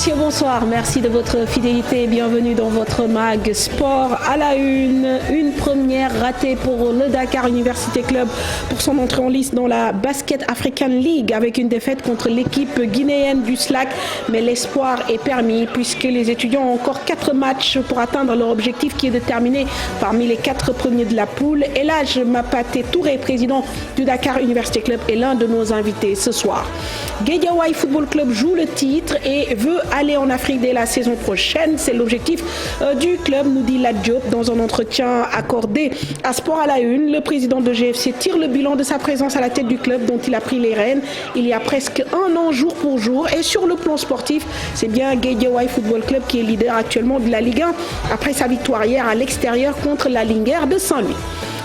messieurs, bonsoir. Merci de votre fidélité. Bienvenue dans votre mag sport à la une. Une première ratée pour le Dakar University Club pour son entrée en lice dans la Basket African League avec une défaite contre l'équipe guinéenne du SLAC. Mais l'espoir est permis puisque les étudiants ont encore 4 matchs pour atteindre leur objectif qui est de terminer parmi les 4 premiers de la poule. Elhadj Mapaté Touré, président du Dakar University Club, est l'un de nos invités ce soir. Guédiawaye Football Club joue le titre et veut aller en Afrique dès la saison prochaine. C'est l'objectif du club, nous dit Lat Diop dans un entretien accordé à Sport à la Une. Le président de GFC tire le bilan de sa présence à la tête du club dont il a pris les rênes il y a presque un an jour pour jour. Et sur le plan sportif, c'est bien Guédiawaye Football Club qui est leader actuellement de la Ligue 1 après sa victoire hier à l'extérieur contre la Linguère de Saint-Louis.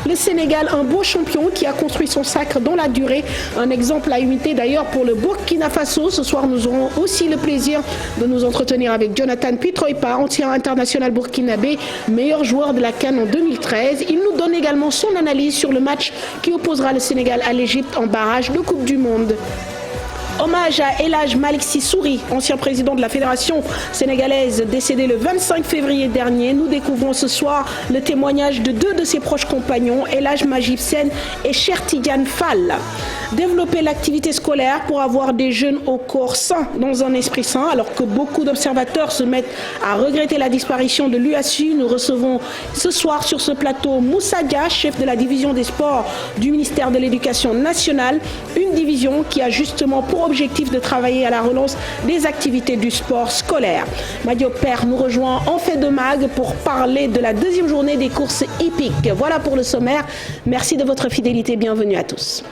Le Sénégal, un beau champion qui a construit son sacre dans la durée. Un exemple à imiter d'ailleurs pour le Burkina Faso. Ce soir, nous aurons aussi le plaisir de nous entretenir avec Jonathan Pitroipa, ancien international burkinabé, meilleur joueur de la CAN en 2013. Il nous donne également son analyse sur le match qui opposera le Sénégal à l'Égypte en barrage de Coupe du Monde. Hommage à Elhadj Malick Sy Souris, ancien président de la Fédération sénégalaise, décédé le 25 février dernier. Nous découvrons ce soir le témoignage de 2 de ses proches compagnons, Elhadj Majib Sen et Cheikh Tidiane Fall. Développer l'activité scolaire pour avoir des jeunes au corps sain, dans un esprit sain, alors que beaucoup d'observateurs se mettent à regretter la disparition de l'UASU. Nous recevons ce soir sur ce plateau Moussa Dia, chef de la division des sports du ministère de l'Éducation nationale, une division qui a justement pour objectif de travailler à la relance des activités du sport scolaire. Madio Père nous rejoint en fait de mag pour parler de la 2e journée des courses hippiques. Voilà pour le sommaire. Merci de votre fidélité. Bienvenue à tous.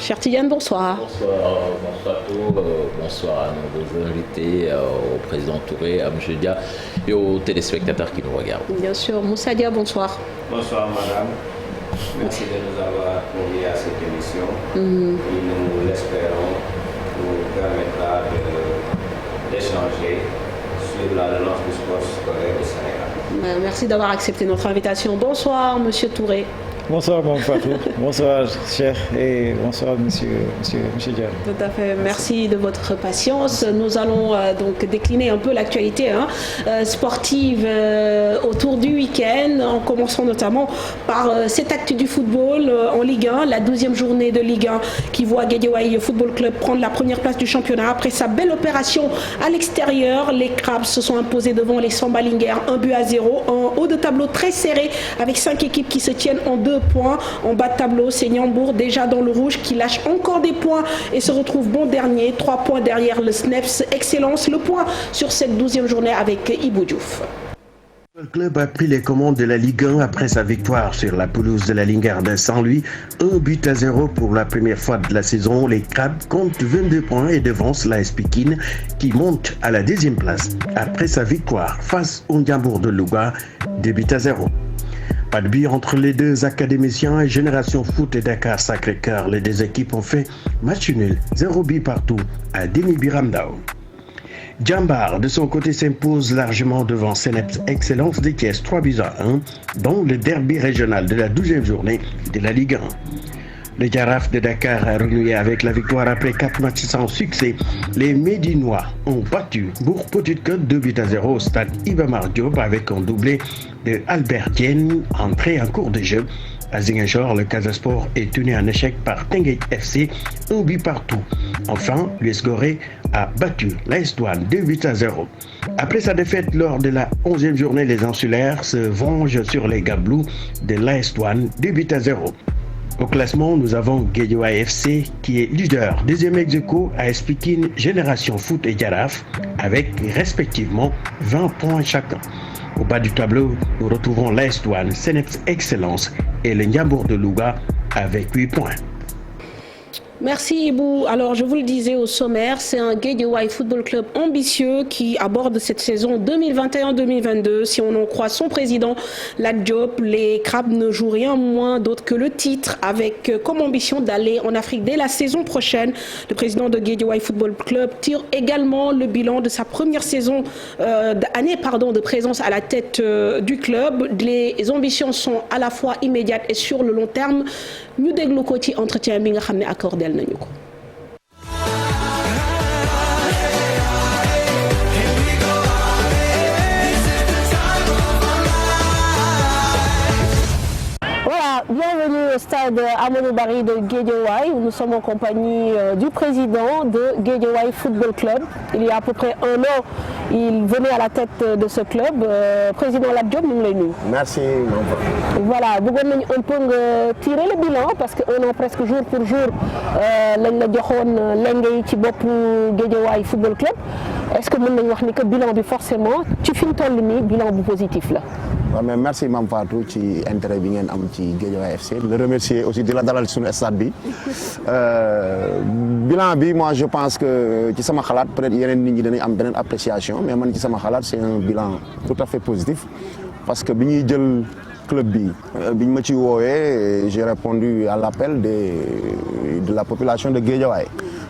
Cher Tidiane, bonsoir. Bonsoir à tous, bonsoir à nos invités, au président Touré, à M. Dia et aux téléspectateurs qui nous regardent. Bien sûr, Moussa Dia, bonsoir. Bonsoir madame, merci de nous avoir conviés à cette émission qui, nous l'espérons, nous permettra d'échanger sur la relance du sport scolaire du Sénégal. Merci d'avoir accepté notre invitation. Bonsoir Monsieur Touré. Bonsoir mon Fatou, bonsoir cher et bonsoir monsieur Dia. Tout à fait, merci de votre patience. Nous allons donc décliner un peu l'actualité sportive autour du week-end, en commençant notamment par cette actu du football en Ligue 1, la 12e journée de Ligue 1 qui voit Guédiawaye Football Club prendre la première place du championnat après sa belle opération à l'extérieur. Les Crabs se sont imposés devant les Samba Linguère 1-0, un haut de tableau très serré avec 5 équipes qui se tiennent en 2 points. En bas de tableau, c'est Niambour déjà dans le rouge qui lâche encore des points et se retrouve bon dernier, 3 points derrière le SNEPS. Excellence, le point sur cette 12e journée avec Ibou Diouf. Le club a pris les commandes de la Ligue 1 après sa victoire sur la pelouse de la Linguère de Saint-Louis. 1-0 pour la première fois de la saison. Les Crabs comptent 22 points et devancent l'AS Pikine qui monte à la 2e place après sa victoire face au Ndiambour de Louga, 2-0. Pas de but entre les deux académiciens et Génération Foot et Dakar Sacré-Cœur. Les 2 équipes ont fait match nul, 0 but partout à Demi Biramdao. Djambar, de son côté, s'impose largement devant Seneps Excellence de Thiès 3-1 dans le derby régional de la 12e journée de la Ligue 1. Le Jaraaf de Dakar a renoué avec la victoire après 4 matchs sans succès. Les Médinois ont battu Bourg Petite Côte 2-0 au stade Iba Mar Diop avec un doublé de Albert Diène entré en cours de jeu. À Ziguinchor, le Casa Sport est tenu en échec par Tenguet FC, 1 but partout. Enfin, l'US Gorée a battu l'AS Douane 2-0. Après sa défaite lors de la 11e journée, les Insulaires se vengent sur les Gablous de l'AS Douane 2-0. Au classement, nous avons Guédiawaye FC qui est leader, 2e ex-aequo, AS Pikine, Génération Foot et Jaraaf avec respectivement 20 points chacun. Au bas du tableau, nous retrouvons l'AS Douane, Seneps Excellence et le Ndiambour de Louga avec 8 points. Merci Ibou. Alors je vous le disais au sommaire, c'est un Guédiawaye Football Club ambitieux qui aborde cette saison 2021-2022. Si on en croit son président, Lat Diop, les Crabes ne jouent rien moins d'autre que le titre avec comme ambition d'aller en Afrique dès la saison prochaine. Le président de Guédiawaye Football Club tire également le bilan de sa première saison, année de présence à la tête du club. Les ambitions sont à la fois immédiates et sur le long terme. Ñu déglu ko ci entretien bi nga xam ne accordé nañu ko. Voilà, bienvenue au stade Amadou Barry de Guédiawaye. Nous sommes en compagnie du président de Guédiawaye Football Club. Il y a à peu près un an, il venait à la tête de ce club. Président Lat Diop, ñu ngi lay nuyu. Merci. Voilà, bëggoon nañu un peu nga tirer le bilan parce que un an presque jour pour jour lañ la joxoon lenge yi ci bopp Guédiawaye Football Club. Est-ce que mën nañu wax ni que bilan bi forcément ci fi mu toll nii bilan bu positif la. waaw mais merci Mame Fatou ci intérêt bi ngeen am ci Guédiawaye FC le remercier aussi di la dalal suñu stade bi bilan bi moi je pense que ci sama xalaat peut-être yeneen nit ñi danañ am beneen appréciation mais man ci sama xalaat c'est un bilan tout à fait positif parce que bi ñuy jël club bi ñu ma ci woowee j'ai répondu à l'appel de la population de Guédiawaye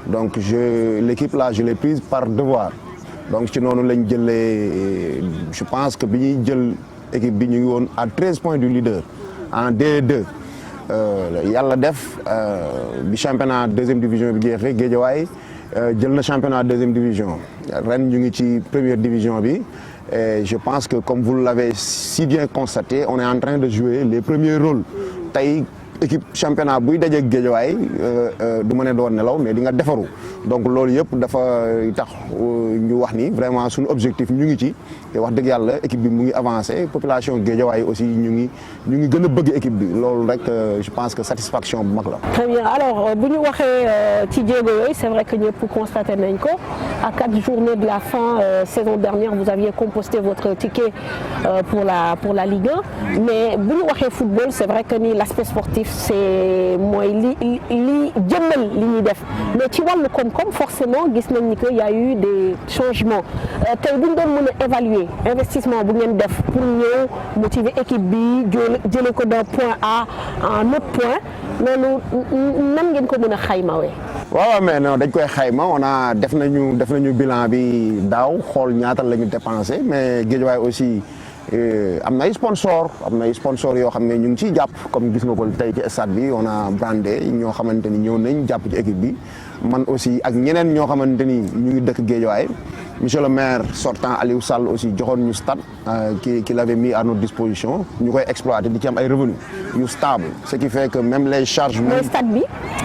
donc l'équipe là je l'ai prise par devoir donc ci noonu lañ jëlee je pense que bi ñuy jël équipe bi ñu ngi woon à 13 points du leader en D2 yàlla def bi championnat deuxième division bi jeexee Guédiawaye jël na championnat deuxième division ren ñu ngi ci première division bi et je pense que comme vous l'avez si bien constaté on est en train de jouer les premiers rôles tey équipe championnat buy dajeeg Guédiawaye du ma ne doon nelaw mais di nga defaru donc loolu yëpp dafa tax ñu wax ni vraiment suñu objectif ñu ngi ci te wax dëgg yàlla équipe bi mu ngi avancé population Guédiawaye aussi ñu ngi gën a bëgg équipe bi loolu rek je pense que satisfaction bu mag la. Très bien alors bu ñu waxee ci jéego yooyu c'est vrai que ñëpp constaté nañ ko à 4 journées de la fin saison dernière vous aviez composté votre ticket pour la Ligue 1 mais bu ñu waxee football c'est vrai que ni l'aspect sportif c'est mooy li jëmmal li ñuy def mais ci wàllu koom-koom forcément gis nañ ni que y a eu des changements tey bu ñu doon mën a évaluer investissement bu ngeen def pour ñëw motiver équipe bi jëlee ko d'un point A à un autre point loolu nan ngeen ko mën a xaymawee. waaw mais non dañ koy xayma def nañu bilan bi daaw xool ñaata la ñu dépensé mais Guédiawaye aussi. am na ay sponsor yoo xam ne ñu ngi ciy jàpp comme gis nga ko tey ci stade bi on a brandé ñoo xamante ni ñëw nañ jàpp ci équipe bi man aussi ak ñeneen ñoo xamante ni ñu ngi dëkk Guédiawaye monsieur le maire sortant Aliou Sall aussi joxoon ñu stade qui l'avait mis à notre disposition ñu koy exploiter di ci am ay revenus yu stable ce qui fait que même les charges. mooy stade bi.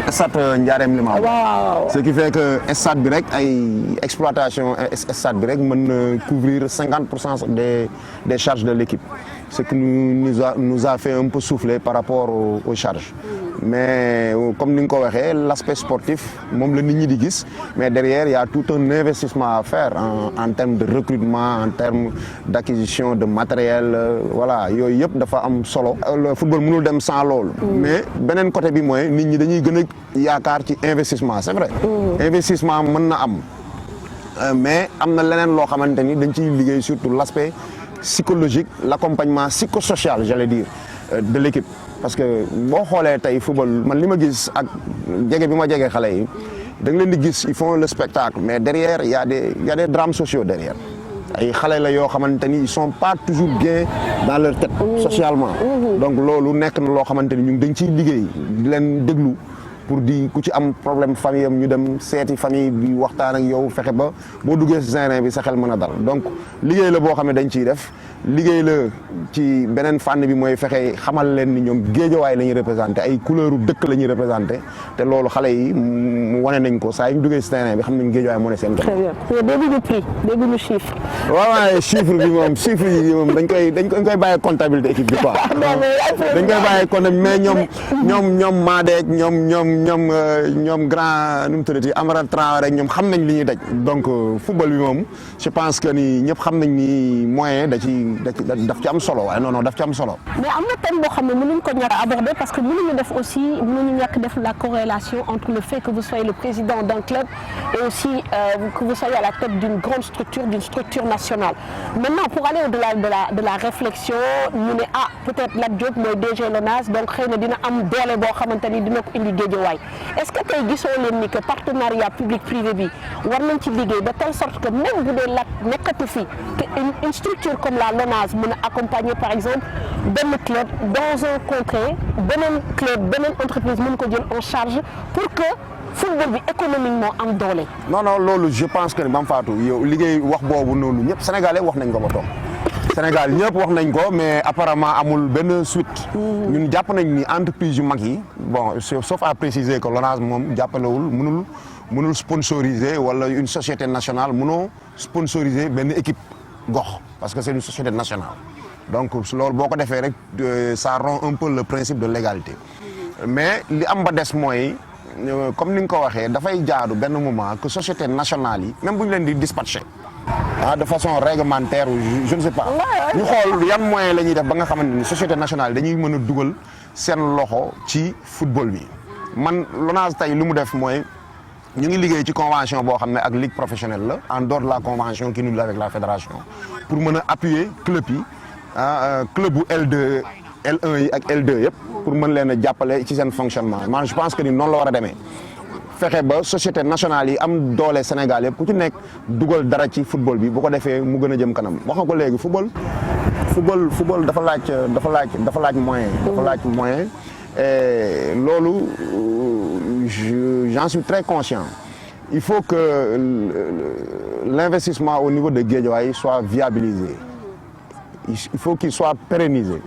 stade Ndiarème Limamoulaye. waaw. ce qui fait que stade bi rek ay exploitation stade bi rek mën na couvrir 50% des charges de l'équipe ce qui nous a fait un peu souffler par rapport aux charges mais comme ni nga ko waxee l'aspect sportif moom la nit ñi di gis mais derrière il y a tout un investissement à faire en termes de recrutement en termes d'acquisition de matériel voilà yooyu yëpp dafa am solo. le football mënul dem sans loolu. mais beneen côté bi mooy nit ñi dañuy gën a yaakaar ci investissement c'est vrai. investissement mën na am mais am na leneen loo xamante ni dañ ciy liggéey surtout l'aspect psychologique l'accompagnement psychosocial j'allais dire de l'équipe parce que boo xoolee tey football man li ma gis ak jege bi ma jege xale yi da nga leen di gis ils font le spectacle mais derrière il y a des drames sociaux derrière ay xale la yoo xamante ni ils sont pas toujours bien dans leur tête socialement donc loolu nekk na loo xamante ni ñun dañ ciy liggéey di leen déglu pour di ku ci am problème famille am ñu dem seeti famille bi waxtaan ak yow fexe ba boo duggee ci terrain bi sa xel mën a dal donc liggéey la boo xam ne dañ ciy def liggéey la ci beneen fànn bi mooy fexe xamal leen ni ñoom Guédiawaye la ñuy représenté ay couleurs dëkk la ñuy représenté te loolu xale yi mu wane nañ ko saa yu ñu duggee ci terrain bi xam nañ Guédiawaye moo ne seen. très bien dégguñu prix dégguñu chiffre. waaw waaye chiffre bi moom dañ koy bàyyi comptabilité équipe bi quoi. dañ koy bàyyi comptabilité mais ñoom Madeek ñoom ñoom grand nu mu tuddati Amara Traoré ñoom xam nañ li ñuy daj donc football bi moom je pense que ni ñëpp xam nañ ni moyen daf ci am solo waaye non daf ci am solo. mais am na thème boo xam ne mënuñ ko ñàkk a aborder parce que mënuñu ñàkk def la corrélation entre le fait que vous soyez le président d'un club et aussi que vous soyez à la tête d'une grande structure, d'une structure nationale. Maintenant pour aller au-delà de la réflexion ñu ne peut-être Lat Diop mooy DG LONASE donc xëy na dina am doole boo xamante ni dina ko indi Guédiawaye est-ce que tey gisoo leen ni que partenariat public privé bi war nañ ci liggéey de telle sorte que même bu dee Lat nekkatu fi que une structure comme la LONASE mën a accompagner par exemple benn club dans un contrée beneen entreprise mën ko jël en charge pour que football bi économiquement am doole. non loolu je pense que ni Mame Fatou yow liggéey wax boobu noonu ñëpp sénégalais wax nañ ko ba toog Sénégal ñëpp wax nañ ko mais apparemment amul benn suite. ñun jàpp nañ ni entreprise yu mag yi bon sauf à préciser que LONASE moom jàppalewul mënul sponsoriser wala une société nationale mënoo sponsoriser benn équipe gox parce que c'est une société nationale. donc loolu boo ko defee rek ça rompt un peu le principe de l'égalité mais li am ba des mooy comme ni nga ko waxee dafay jaadu benn moment que société nationale yi même bu ñu leen di dispatcher de façon réglementaire ou je ne sais pas ñu xool yan moyen la ñuy def ba nga xamante ni société nationale dañuy mën a dugal seen loxo ci football bi man LONASE tey lu mu def mooy ñu ngi liggéey ci convention boo xam ne ak ligue professionnelle la en dehors de la convention qui nous lie avec la fédération pour mën a appuyer club yi club bu L2 L1 yi ak L2 yëpp pour mën leen a jàppale ci seen fonctionnement man je pense que ni noonu la war a demee fexe ba société nationale yi am doole Sénégal yëpp ku ci nekk dugal dara ci football bi bu ko defee mu gën a jëm kanam wax nga ko léegi football dafa laaj moyen. dafa laaj moyen et loolu j'en suis très conscient. Il faut que l'investissement au niveau de Guédiawaye soit viabilisé. Il faut qu'il soit pérennisé.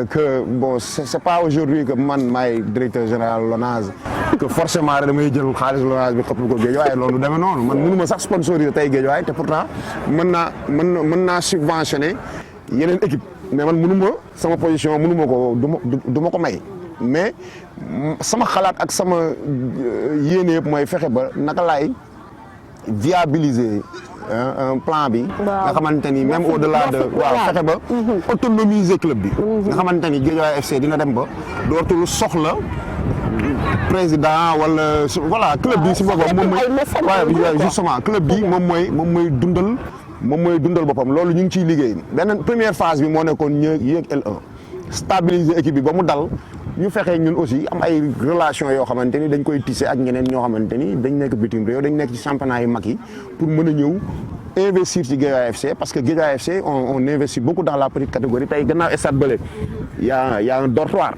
Que bon c'est pas aujourd'hui que man maay directeur général LONASE que forcément damay jël xaalis LONASE bi xëpp ko Guédiawaye loolu demee noonu man mënu ma sax sponsoriser tey Guédiawaye te pourtant mën naa subventionner yeneen équipe mais man mënu ma sama position mënu ma ko du ma ko may mais sama xalaat ak sama yéene yëpp mooy fexe ba naka laay viabiliser un plan bi nga xamante ni même au-delà de fexe ba autonomiser club bi nga xamante ni Guédiawaye FC dina dem ba dootul soxla président wala voilà club bi si boppam moom mooy justement club bi moom mooy dundal boppam loolu ñu ngi ciy liggéey beneen première phase bi moo nekkoon yéeg L1 stabiliser équipe bi ba mu dal ñu fexe ñun aussi am ay relation yoo xamante ni dañ koy tisser ak ñeneen ñoo xamante ni dañ nekk bitim réew dañ nekk ci championnat yu mag yi pour mën a ñëw investir ci Guédiawaye FC parce que Guédiawaye FC on investit beaucoup dans la petite catégorie tey gannaaw stade bële y a un dortoir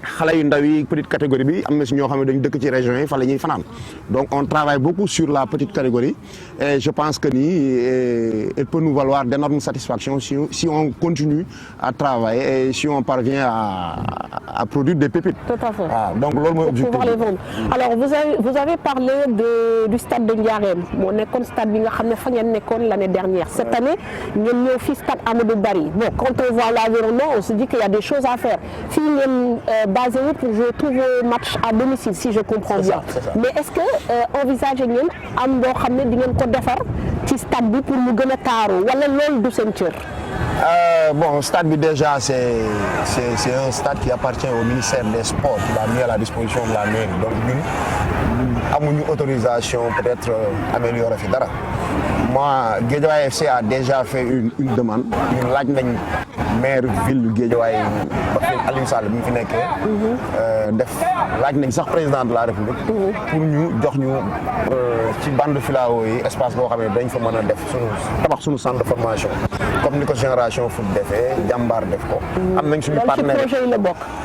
xale yu ndaw yi petite catégorie bi am na si ñoo xam ne dañu dëkk ci région yi fa la ñuy fanaan donc on travaille beaucoup sur la petite catégorie et je pense que ni elle peut nous valoir d'énormes satisfactions si on continue à travailler et si on parvient à produire des pépites. Tout à fait. Donc loolu mooy objectif. Pour pouvoir les vendre. Alors vous avez parlé du stade de Ndiarème moo nekkoon stade bi nga xam ne fa ngeen nekkoon l'année dernière. Cette année ngeen ñëw fii stade Amadou Barry bon quand on voit l'environnement on se dit qu'il y a des choses à faire fii ngeen basé wu pour jouer tous vos matchs à domicile si je comprends bien. Mais est-ce que envisagé ngeen am boo xam ne di ngeen ko defar ci stade bi pour mu gën a taaru wala loolu du seen cër. Bon stade bi déjà c'est un stade qui appartient au ministère des Sports qui l'a mis à la disposition de la mairie donc ñun amuñu autorisation peut-être améliorer fi dara. Moi Guédiawaye FC a déjà fait une demande ñun laaj nañ maire ville Guédiawaye ba Aliou Sall bi mu fi nekkee def laaj nañ sax président de la République pour ñu jox ñu ci bande filao yi espace boo xam ne dañ fa mën a def tabax suñu centre de formation comme ni ko Génération Foot defee jàmbaar def ko am nañ suñu partenaire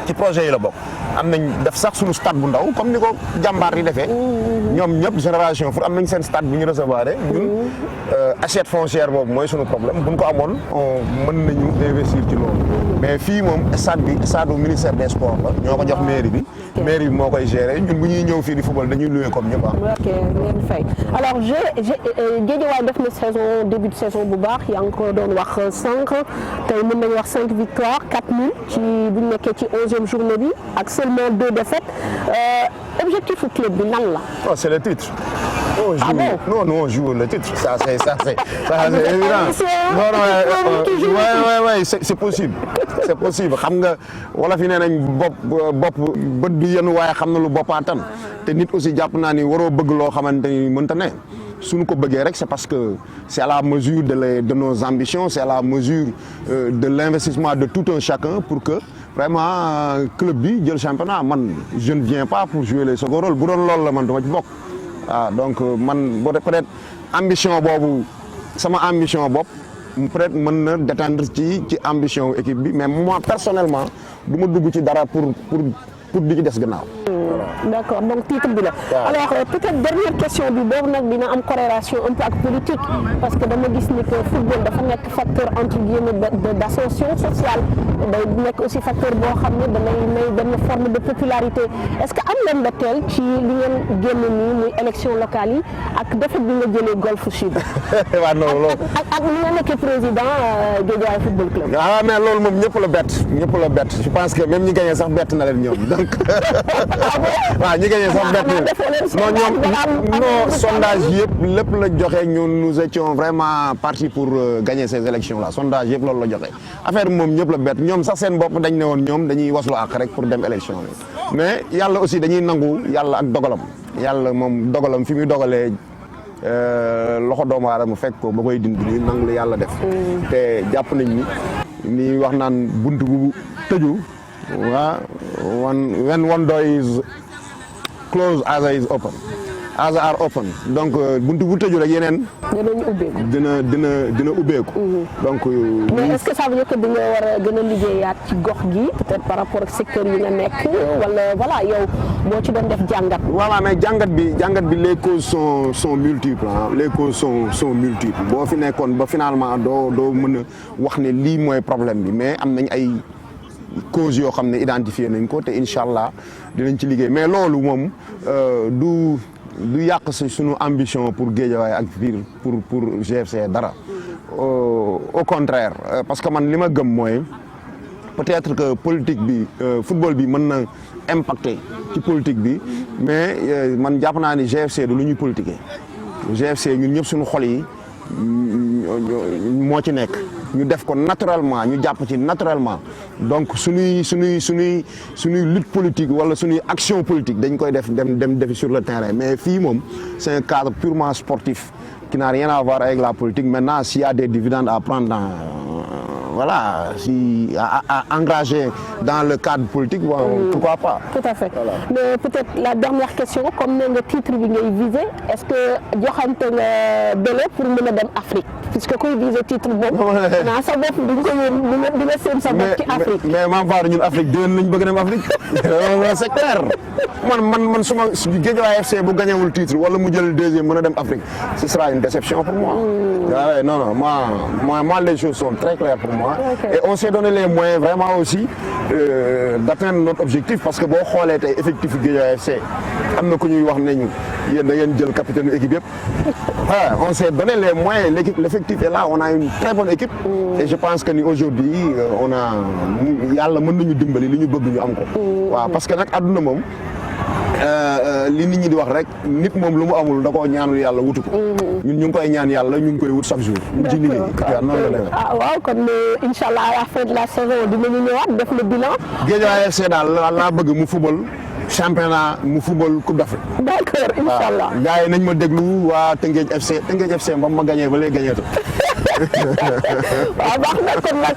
ci projet yi la bokk am nañ def sax suñu stade bu ndaw comme ni ko jàmbaar yi defee ñoom ñëpp Génération Foot am nañ seen stade bu ñu recevoir ñun assiette foncière boobu mooy suñu problème buñ ko amoon mën nañu investir ci loolu mais fii moom stade bi stade du ministère des sports la ñoo ko jox mairie bi moo koy gérer ñun bu ñuy ñëw fii di football dañuy louer comme ñëpp ok ngeen fay alors Guédiawaye def na saison début de saison bu baax yaa ngi ko doon wax 5 tey mën nañu wax 5 victoires 4 nuls ci bu ñu nekkee ci 42e journée bi ak seulement 2 défaites objectif du club bi lan la. Oh, c'est le titre. On joue, bon? Non, on joue le titre. Ça c'est évident. Ouais, c'est possible. C'est possible. Xam nga wala fi nee nañ bopp bët du yenu waaye xam na lu boppaatam te nit aussi jàpp naa ni waroo bëgg loo xamante ni mënta ne. Suñu ko bëggee rek c'est parce que c'est à la mesure de nos ambitions, c'est à la mesure de l'investissement de tout un chacun pour que vraiment club bi jël championnat. Man je ne viens pas pour jouer les second rôles bu doon loolu la man dama ci bokk. Donc man peut-être ambition boobu sama ambition bopp peut-être mën na détendre ci ambition équipe bi mais moi personnellement du ma dugg ci dara pour di ci des gannaaw. D'accord, donc titre bi la. Alors peut-être dernière question bi boobu nag dina am corrélation un peu ak politique parce que dama gis ni que football dafa nekk facteur entre guillemets d'ascension sociale day nekk aussi facteur boo xam ne danay may benn forme de popularité est-ce que am leen ba teel ci li ngeen génn nii muy élection locale yi ak défaite bi nga jëlee Golf Sud. waaw non loolu ak ni nga nekkee président Guédiawaye Football Club. waaw mais loolu moom ñëpp la bett je pense que même ñi gagné sax bett na leen ñoom donc. waaw ñi gagné sax bett non ñoom non sondage yëpp lépp la joxe ñun nous étions vraiment partis pour gagner ces élections là sondage yëpp loolu la joxe affaire bi moom ñëpp la bett ñoom sax seen bopp dañ ne woon ñoom dañuy waslu àq rek pour dem élection yi mais yàlla aussi dañuy nangu yàlla ak dogalam yàlla moom dogalam fi muy dogalee loxo doomu aadama fekk ko ba koy dindi nii nangu la yàlla def te jàpp nañ ni wax naan buntu bu tëju waaw when one door is closed other is open other are open donc buntu bu tëju rek yeneen dina ubbeeku donc mais est-ce que ça veut dire que di nga war a gën a liggéeyaat ci gox gi peut-être par rapport ak secteur yi nga nekk wala voilà yow boo ci doon def jàngat voilà mais jàngat bi les causes sont multiples les causes sont multiples boo fi nekkoon ba finalement doo mën a wax ne lii mooy problème bi mais am nañ ay causes yoo xam ne identifié nañ ko te incha allah dinañ ci liggéey mais loolu moom du yàq si suñu ambition pour Guédiawaye ak pour GFC dara au contraire parce que man li ma gëm mooy peut-être que politique bi football bi mën na impacter ci politique bi mais man jàpp naa ni GFC du lu ñuy politiquer GFC ñun ñëpp suñu xol yi moo ci nekk ñu def ko naturellement ñu jàpp ci naturellement donc suñuy lutte politique wala suñuy action politique dañ koy dem defi sur le terrain mais fii moom c'est un cadre purement sportif qui n'a rien à voir avec la politique maintenant s'il y a des dividendes à prendre voilà à engager dans le cadre politique pourquoi pas. Tout à fait voilà. Mais peut-être la dernière question comme ne nga titre bi ngay viser est-ce que joxante nga délai pour mën a dem Afrique puisque kuy viser titre boobu naa sa bopp di nga seen sa bopp ci Afrique mais Mame Fadou ñun Afrique déwén lañ bëgg dem Afrique c'est clair man suma Guédiawaye FC bu gañewul titre wala mu jël deuxième mën a dem Afrique ce sera une déception pour moi non moi les choses sont très claires pour moi et on s'est donné les moyens vraiment aussi d'atteindre notre objectif parce que boo xoolee tey effectif Guédiawaye FC am na ku ñuy wax nañu yéen da ngeen jël capitaine équipe yëpp on s'est donné les moyens l'effectif est là on a une très bonne équipe et je pense que ni aujourd'hui on a yàlla mën nañu dimbali li ñu bëgg ñu am ko waaw parce que nag àdduna moom li nit ñi di wax rek nit moom lu mu amul da koo ñaanul yàlla wutu ko ñun ñu ngi koy ñaan yàlla ñu ngi koy wut chaque jour ñu ci liggéey noonu la demee waaw kon inchallah à la fin de la saison dinañu ñëwaat def le bilan Guédiawaye FC daal laa bëgg mu football championnat mu football coupe d'Afrique d'accord inchallah gars yi nañ ma déglu waa Tëngéej FC ba ma gagné ba léegi gagné to waaw baax na kon nag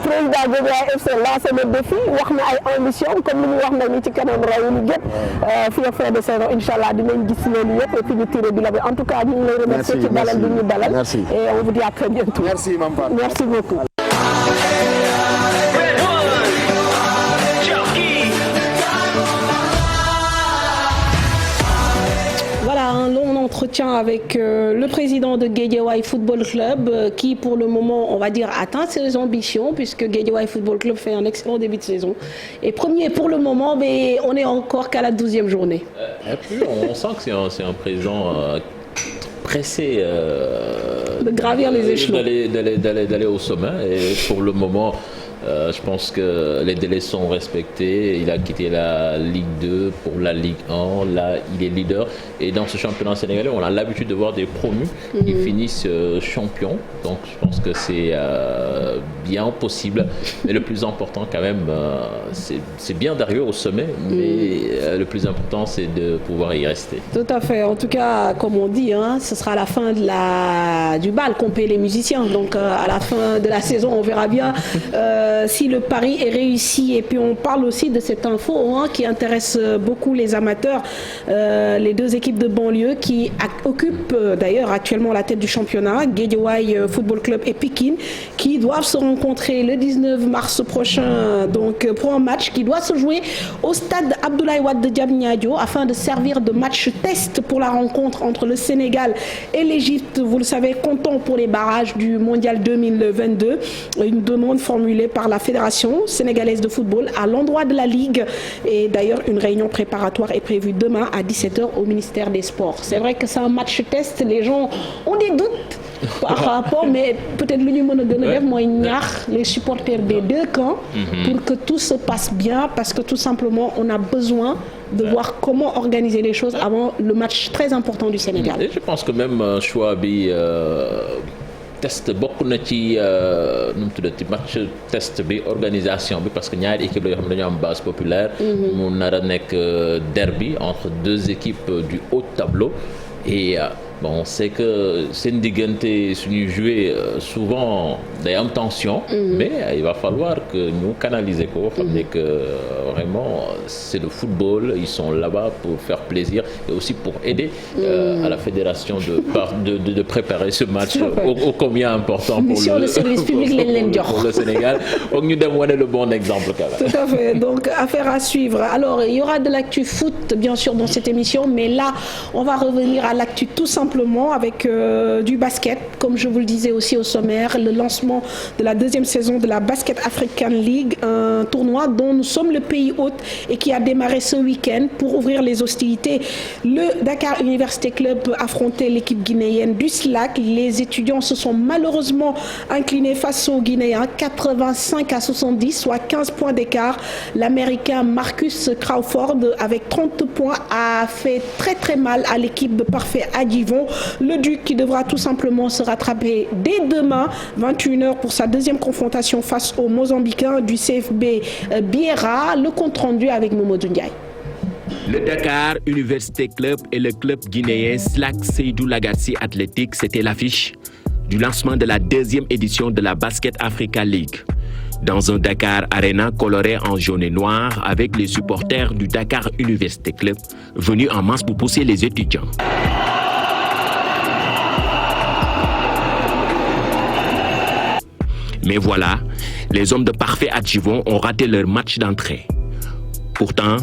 président Guédiawaye FC lancé na défi wax na ay ambition comme ni mu wax nag ni ci kanam raw ñu jot fii ak fin de saison inchallah dinañ gis loolu yëpp et puis ñu tiré bi la en tout cas ñu ngi lay remercier ci dalal bi ñu dalal et on vous dit à très bientôt merci Mame Fatou merci beaucoup un long entretien avec le président de Guédiawaye Football Club qui pour le moment on va dire atteint ses ambitions puisque Guédiawaye Football Club fait un excellent début de saison et premier pour le moment mais on est encore qu'à la 12e journée. Et puis on sent que c'est un président pressé de gravir les échelons d'aller au sommet et pour le moment Je pense que les délais sont respectés. Il a quitté la Ligue 2 pour la Ligue 1. Là, il est leader. Et dans ce championnat sénégalais, on a l'habitude de voir des promus qui finissent champions. Donc, je pense que c'est bien possible. Mais le plus important, quand même, c'est bien d'arriver au sommet. Mais le plus important, c'est de pouvoir y rester. Tout à fait. En tout cas, comme on dit, ce sera à la fin du bal qu'on paie les musiciens. Donc, à la fin de la saison, on verra bien si le pari est réussi. Et puis on parle aussi de cette info qui intéresse beaucoup les amateurs, les deux équipes de banlieue qui occupent d'ailleurs actuellement la tête du championnat, Guédiawaye Football Club et Pikine, qui doivent se rencontrer le 19 mars prochain, donc pour un match qui doit se jouer au stade Abdoulaye Wade de Diamniadio afin de servir de match test pour la rencontre entre le Sénégal et l'Égypte. Vous le savez, comptant pour les barrages du Mondial 2022, une demande formulée par la Fédération sénégalaise de football à l'endroit de la Ligue. Et d'ailleurs, une réunion préparatoire est prévue demain à 17h au ministère des Sports. C'est vrai que c'est un match test, les gens ont des doutes par rapport, mais peut-être le numéro de les supporters des deux camps pour que tout se passe bien, parce que tout simplement, on a besoin de voir comment organiser les choses avant le match très important du Sénégal. Et je pense que même choix bi test bokk na ci nu mu tuddati match test bi organisation bi, parce que ñaari équipe la yoo xam ne dañoo am base populaire. mu nar a nekk derby entre deux équipes du haut tableau. Et bon, on sait que seen diggante suñuy jouer souvent day am tension, mais il va falloir que ñu canaliser ko, xam ne que vraiment c'est le football, ils sont là-bas pour faire plaisir et aussi pour aider à la fédération de préparer ce match ô combien important pour le service public pour le Sénégal. Donc ñu dem wane le bon exemple quand même. Tout à fait, donc affaire à suivre. Alors il y aura de l'actu foot bien sûr dans cette émission, mais là on va revenir à l'actu tout simplement avec du basket, comme je vous le disais aussi au sommaire, le lancement de la deuxième saison de la Basket African League, un tournoi dont nous sommes le pays hôte et qui a démarré ce week-end pour ouvrir les hostilités. Le Dakar Université Club affrontait l'équipe guinéenne du SLAC. Les étudiants se sont malheureusement inclinés face aux Guinéens 85-70, soit 15 points d'écart. L'Américain Marcus Crawford avec 30 points a fait très très mal à l'équipe de Parfait Adjivon. Le Duc qui devra tout simplement se rattraper dès demain 21h pour sa deuxième confrontation face aux Mozambicains du CFB Biera. Le compte rendu avec Momodou Ndiaye. Le Dakar Université Club et le club guinéen SLAC Seydou Lagassi Athletic, c'était l'affiche du lancement de la deuxième édition de la Basket Africa League. Dans un Dakar Arena coloré en jaune et noir avec les supporters du Dakar Université Club venus en masse pour pousser les étudiants. Mais voilà, les hommes de Parfait Adjivon ont raté leur match d'entrée. Pourtant,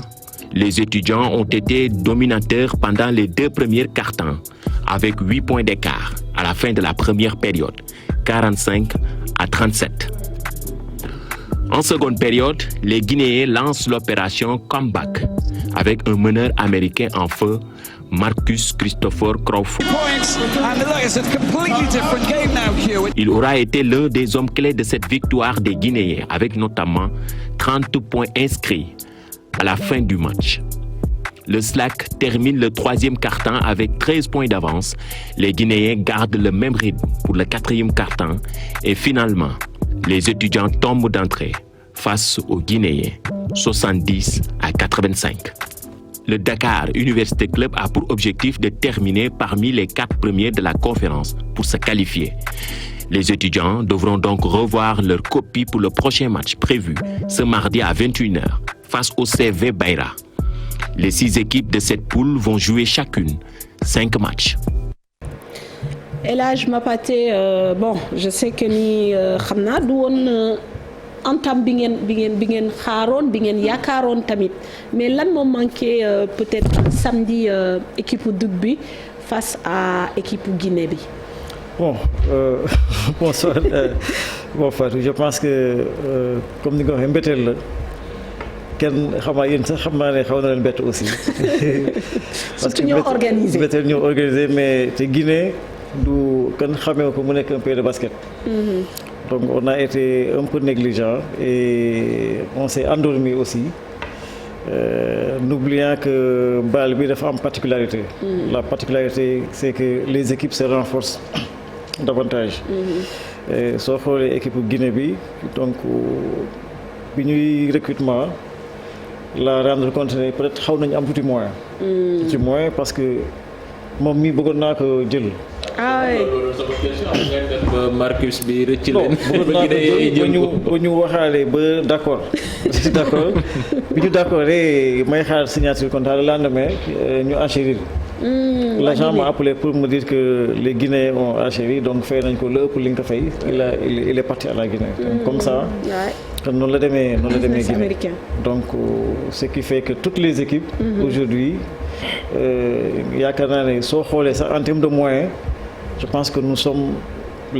les étudiants ont été dominateurs pendant les deux premières quart-temps, avec 8 points d'écart à la fin de la première période, 45-37. En seconde période, les Guinéens lancent l'opération Comeback avec un meneur américain en feu, Marcus Christopher Crawford. Il aura été l'un des hommes clés de cette victoire des Guinéens, avec notamment 30 points inscrits à la fin du match. Le SLAC termine le troisième quart-temps avec 13 points d'avance. Les Guinéens gardent le même rythme pour le quatrième quart-temps et finalement, les étudiants tombent d'entrée face aux Guinéens, 70-85. Le Dakar Université Club a pour objectif de terminer parmi les 4 premiers de la conférence pour se qualifier. Les étudiants devront donc revoir leur copie pour le prochain match prévu ce mardi à 21h face au CV Beira. Les 6 équipes de cette poule vont jouer chacune 5 matchs. Et là, je m'appâtais, bon, je sais que ni xamna du won entame bi ngeen xaaroon bi ngeen yaakaaroon tamit, mais lan moo manqué peut-être samedi équipe Duc bi face à équipe Guinée bi. Bon, bonsoir. Bon Fatou, je pense que comme ni nga waxee mbetteel la kenn xamaa yéen sax xam naa ne xaw na leen bett aussi. parce que ñoo organisé mbetteel ñoo organisé, mais te Guinée du kenn xamee ko mu nekk un pays de basket. Donc on a été un peu négligent et on s'est endormi aussi, n'oubliant que BAL bi dafa am particularité. La particularité c'est que les équipes se renforcent davantage. Soo xoolee équipe Guinée bi donc bi ñuy recrutement la rendre compte ne peut-être xaw nañu am tuuti moyen. ci moyen parce que moom mii bëggoon naa ko jël. ah oui loolu sama question ngeen def Marcus bi rëcc leen. bëggoon naa ko jël ba ñu waxaale ba d'accord d'accord bi ñu d'accord may xaar signature contrat le lendemain ñu enchérir. L'agent m'a appelé pour me dire que les Guinéens ont achéri donc fay nañ ko la ëpp li nga ko fay il est parti à la Guinée. Comme ça. kon noonu la demee Guinée donc ce qui fait que toutes les équipes aujourd'hui yaakaar naa ne soo xoolee sax en termes de moyens je pense que nous sommes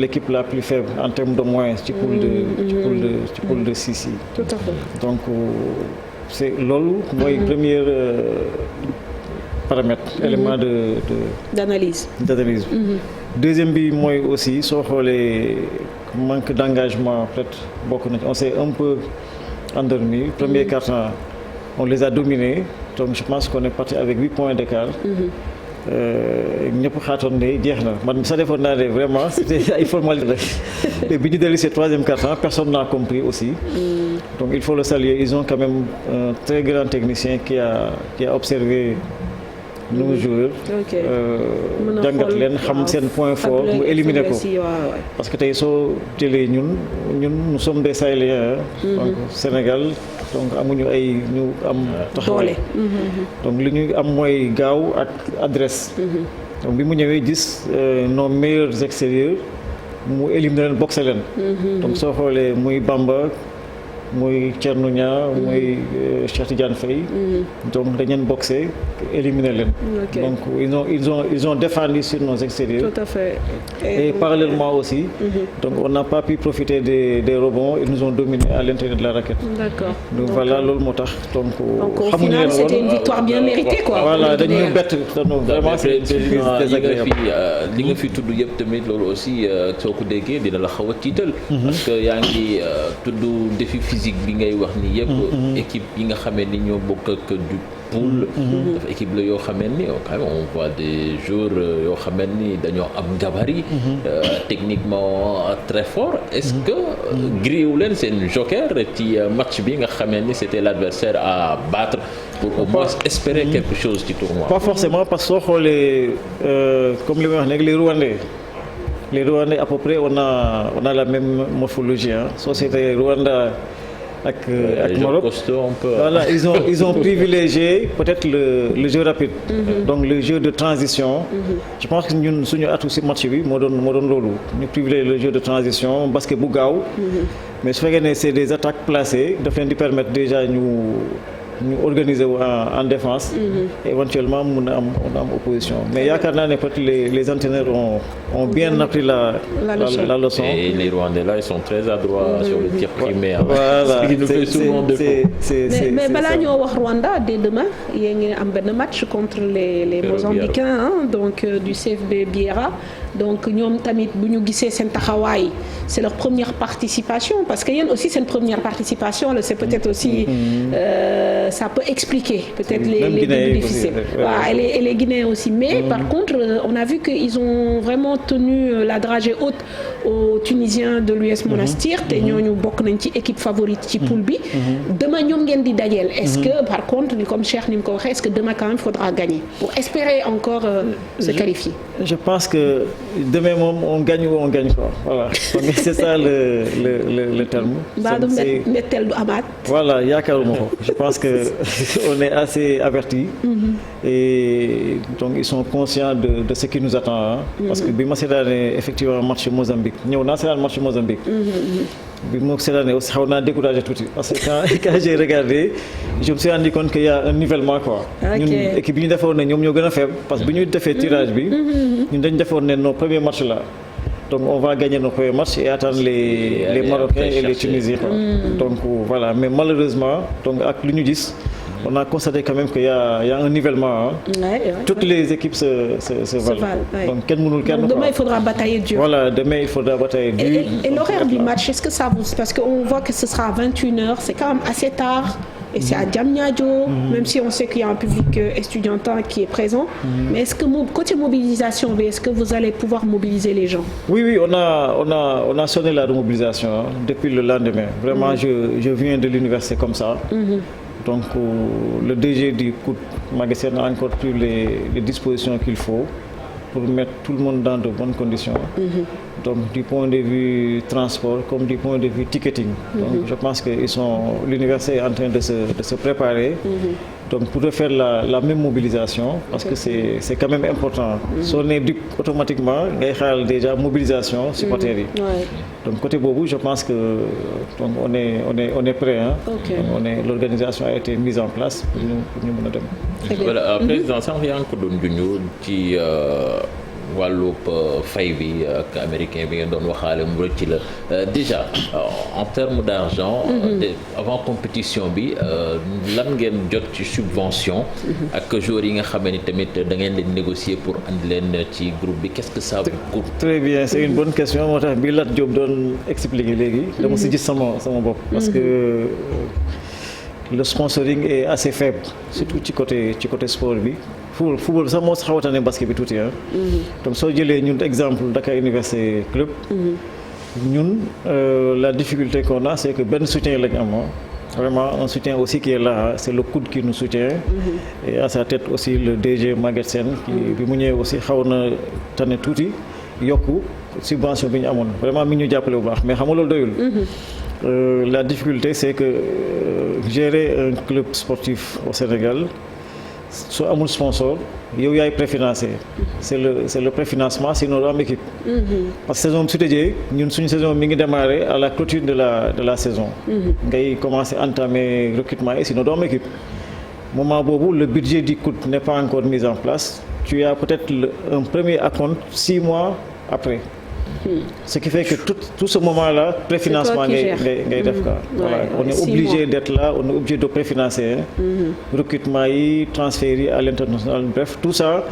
l'équipe la plus faible en termes de moyens ci poule de 6 yi. Tout à fait. Donc c'est loolu mooy premier paramètre élément d'analyse. Deuxième bi mooy aussi soo xoolee manque d'engagement peut-être bokk na on s'est un peu endormi. Premier quart-temps on les a dominés donc je pense qu'on est parti avec 8 points d'écart. ñëpp xaatoon ne jeex na man sa defoon naa ne vraiment c'était ay formalité rek et bi ñu dellu si troisième quart-temps personne n'a compris aussi. Donc il faut le saluer ils ont quand même un très grand technicien qui a observé nos joueurs. jàngat leen xam seen point fort mu éliminer ko parce que tey soo jëlee ñun nous sommes des Sahéliens. Donc Sénégal donc amuñu ay ñu am taxawaay. donc li ñu am mooy gaaw ak adresse. donc bi mu ñëwee gis nos meilleurs extérieurs mu éliminer leen boxer leen. donc soo xoolee muy Bamba muy Thierno Niang muy Cheikh Tidiane Faye. donc dañu leen boxé éliminer leen. donc ils ont défendu sur nos extérieurs. Tout à fait. Et parallèlement aussi. Donc on n'a pas pu profiter des rebonds ils nous ont dominés à l'intérieur de la raquette. D'accord. Donc voilà loolu moo tax donc. au final c'était une victoire bien méritée quoi. Voilà dañuy bett vraiment c'est désagréable. li nga fi tudd yëpp tamit loolu aussi soo ko déggee dina la xaw a tiital. parce que yaa ngi tudd défi physique bi ngay wax ni yëpp. équipe yi nga xamee ni ñoo bokk ak du poule. dafa équipe la yoo xamee ni quand même on voit des joueurs yoo xamee ni dañoo am gabarit. techniquement très fort est-ce que grillé leen seen joker ci match bi nga xamee ni c'était l'adversaire à battre pour au moins espérer quelque chose ci tournoi. Pas forcément parce que soo xoolee comme li may wax léegi les Rwandais à peu près on a la même morphologie société Rwanda ak Maroc voilà ils ont privilégié peut-être le jeu rapide. Donc le jeu de transition. Je pense que ñun suñu atu ci match bi moo doon loolu ñu privilégié le jeu de transition basket bu gaaw. Mais su fekkee ne c'est des attaques placées daf leen di permettre déjà ñu organiser wu en défense. Éventuellement mun na am opposition mais yaakaar naa ne peut-être les entraîneurs ont bien appris la leçon. Et les Rwandais là ils sont très adroits sur le tir primé. Voilà mais balaa ñoo wax Rwanda dès demain yéen ngi am benn match contre les Mozambicains donc du CFB Biera. Donc ñoom tamit bu ñu gisee seen taxawaay c'est leur première participation parce que yéen aussi seen première participation là c'est peut-être aussi ça peut expliquer peut-être les débuts difficiles et les Guinéens aussi mais par contre on a vu qu'ils ont vraiment tenu la dragée haute aux Tunisiens de l'US Monastir te ñooñu bokk nañ ci équipe favorite ci poule bi demain ñoom ngeen di dajeel est-ce que par contre comme Cheikh ni mu ko waxee est-ce que demain quand même faudra gagner pour espérer encore se qualifier. Je pense que demain moom on gagne ou on gagne pas voilà donc c'est ça le terme. mbaa du mbetteel du amaat. Voilà yaakaaruma ko je pense que on est assez avertis. Et donc ils sont conscients de ce qui nous attend parce que bi ma seetaanee effectivement match Mozambique ñëw naa seetaan match Mozambique. bi ma seetaanee aussi xaw naa découragé tuuti parce que quand j'ai regardé je me suis rendu compte qu'il y a un nivellement quoi. ñun équipe bi ñu defoon ne ñoom ñoo gën a faible parce que bi ñu defee tirage bi. ñun dañu defoon ne nos premiers matchs là. Donc on va gagner nos premiers matchs et attendre les Marocains et les Tunisiens. Donc voilà mais malheureusement donc ak lu ñu gis on a constaté quand même qu'il y a un nivellement. Toutes les équipes se valent. Donc demain il faudra batailler dur. Voilà, demain il faudra batailler dur. Et l'horaire du match, est-ce que ça vous... Parce qu'on voit que ce sera à 21h, c'est quand même assez tard. Et c'est à Diamniadio, même si on sait qu'il y a un public estudiantin qui est présent. Mais est-ce que côté mobilisation, est-ce que vous allez pouvoir mobiliser les gens? Oui, on a sonné la remobilisation depuis le lendemain. Vraiment, je viens de l'université comme ça. Donc le DG du COUD Magasin a encore pris les dispositions qu'il faut pour mettre tout le monde dans de bonnes conditions. Donc du point de vue transport comme du point de vue ticketing. Donc je pense que l'université est en train de se préparer. Donc pour refaire la même mobilisation, parce que c'est quand même important. Si on est automatiquement, il y a déjà mobilisation supporter. Donc côté Bobo, je pense que donc on est prêt. L'organisation a été mise en place pour nous mener demain. Voilà, président, ça vient encore de wàllub fay bi ak américain bi ngeen doon waxaale mu rëcc la déjà en termes d'argent avant compétition bi lan ngeen jot ci subvention ak joueurs yi nga xamee ni tamit da ngeen leen négocier pour andi leen ci groupe bi qu'est-ce que ça vous coûte? Très bien, c'est une bonne question. Moo tax bi Lat Diop doon expliquer léegi dama si gis sama bopp parce que le sponsoring est assez faible surtout ci côté sport bi. Football sax moo xaw a tane basket bi tuuti donc soo jëlee ñun exemple Dakar Université Club ñun la difficulté qu'on a c'est que benn soutien lañ am vraiment un soutien aussi qui est là c'est le COUD qui nous soutient et à sa tête aussi le DG Maguette Sène qui bi mu ñëwee aussi xaw na tane tuuti yokku subvention bi ñu amoon vraiment mi ñu jàppale bu baax mais xam nga loolu doyul la difficulté c'est que gérer un club sportif au Sénégal soo amul sponsor yow yaay préfinancé c'est le préfinancement sinon doo am équipe parce que saison bi su tëjee ñun suñu saison mi ngi démarrer à la clôture de la saison ngay commencer entamer recrutement et sinon doo am équipe moment boobu le budget du COUD n'est pas encore mis en place tu as peut-être un premier acompte 6 mois après ce qui fait que tout ce moment-là préfinancement ngay def quoi. Voilà, on est obligé d'être là, on est obligé de préfinancer recrutement yi, transfert yi à l'international, bref tout ça.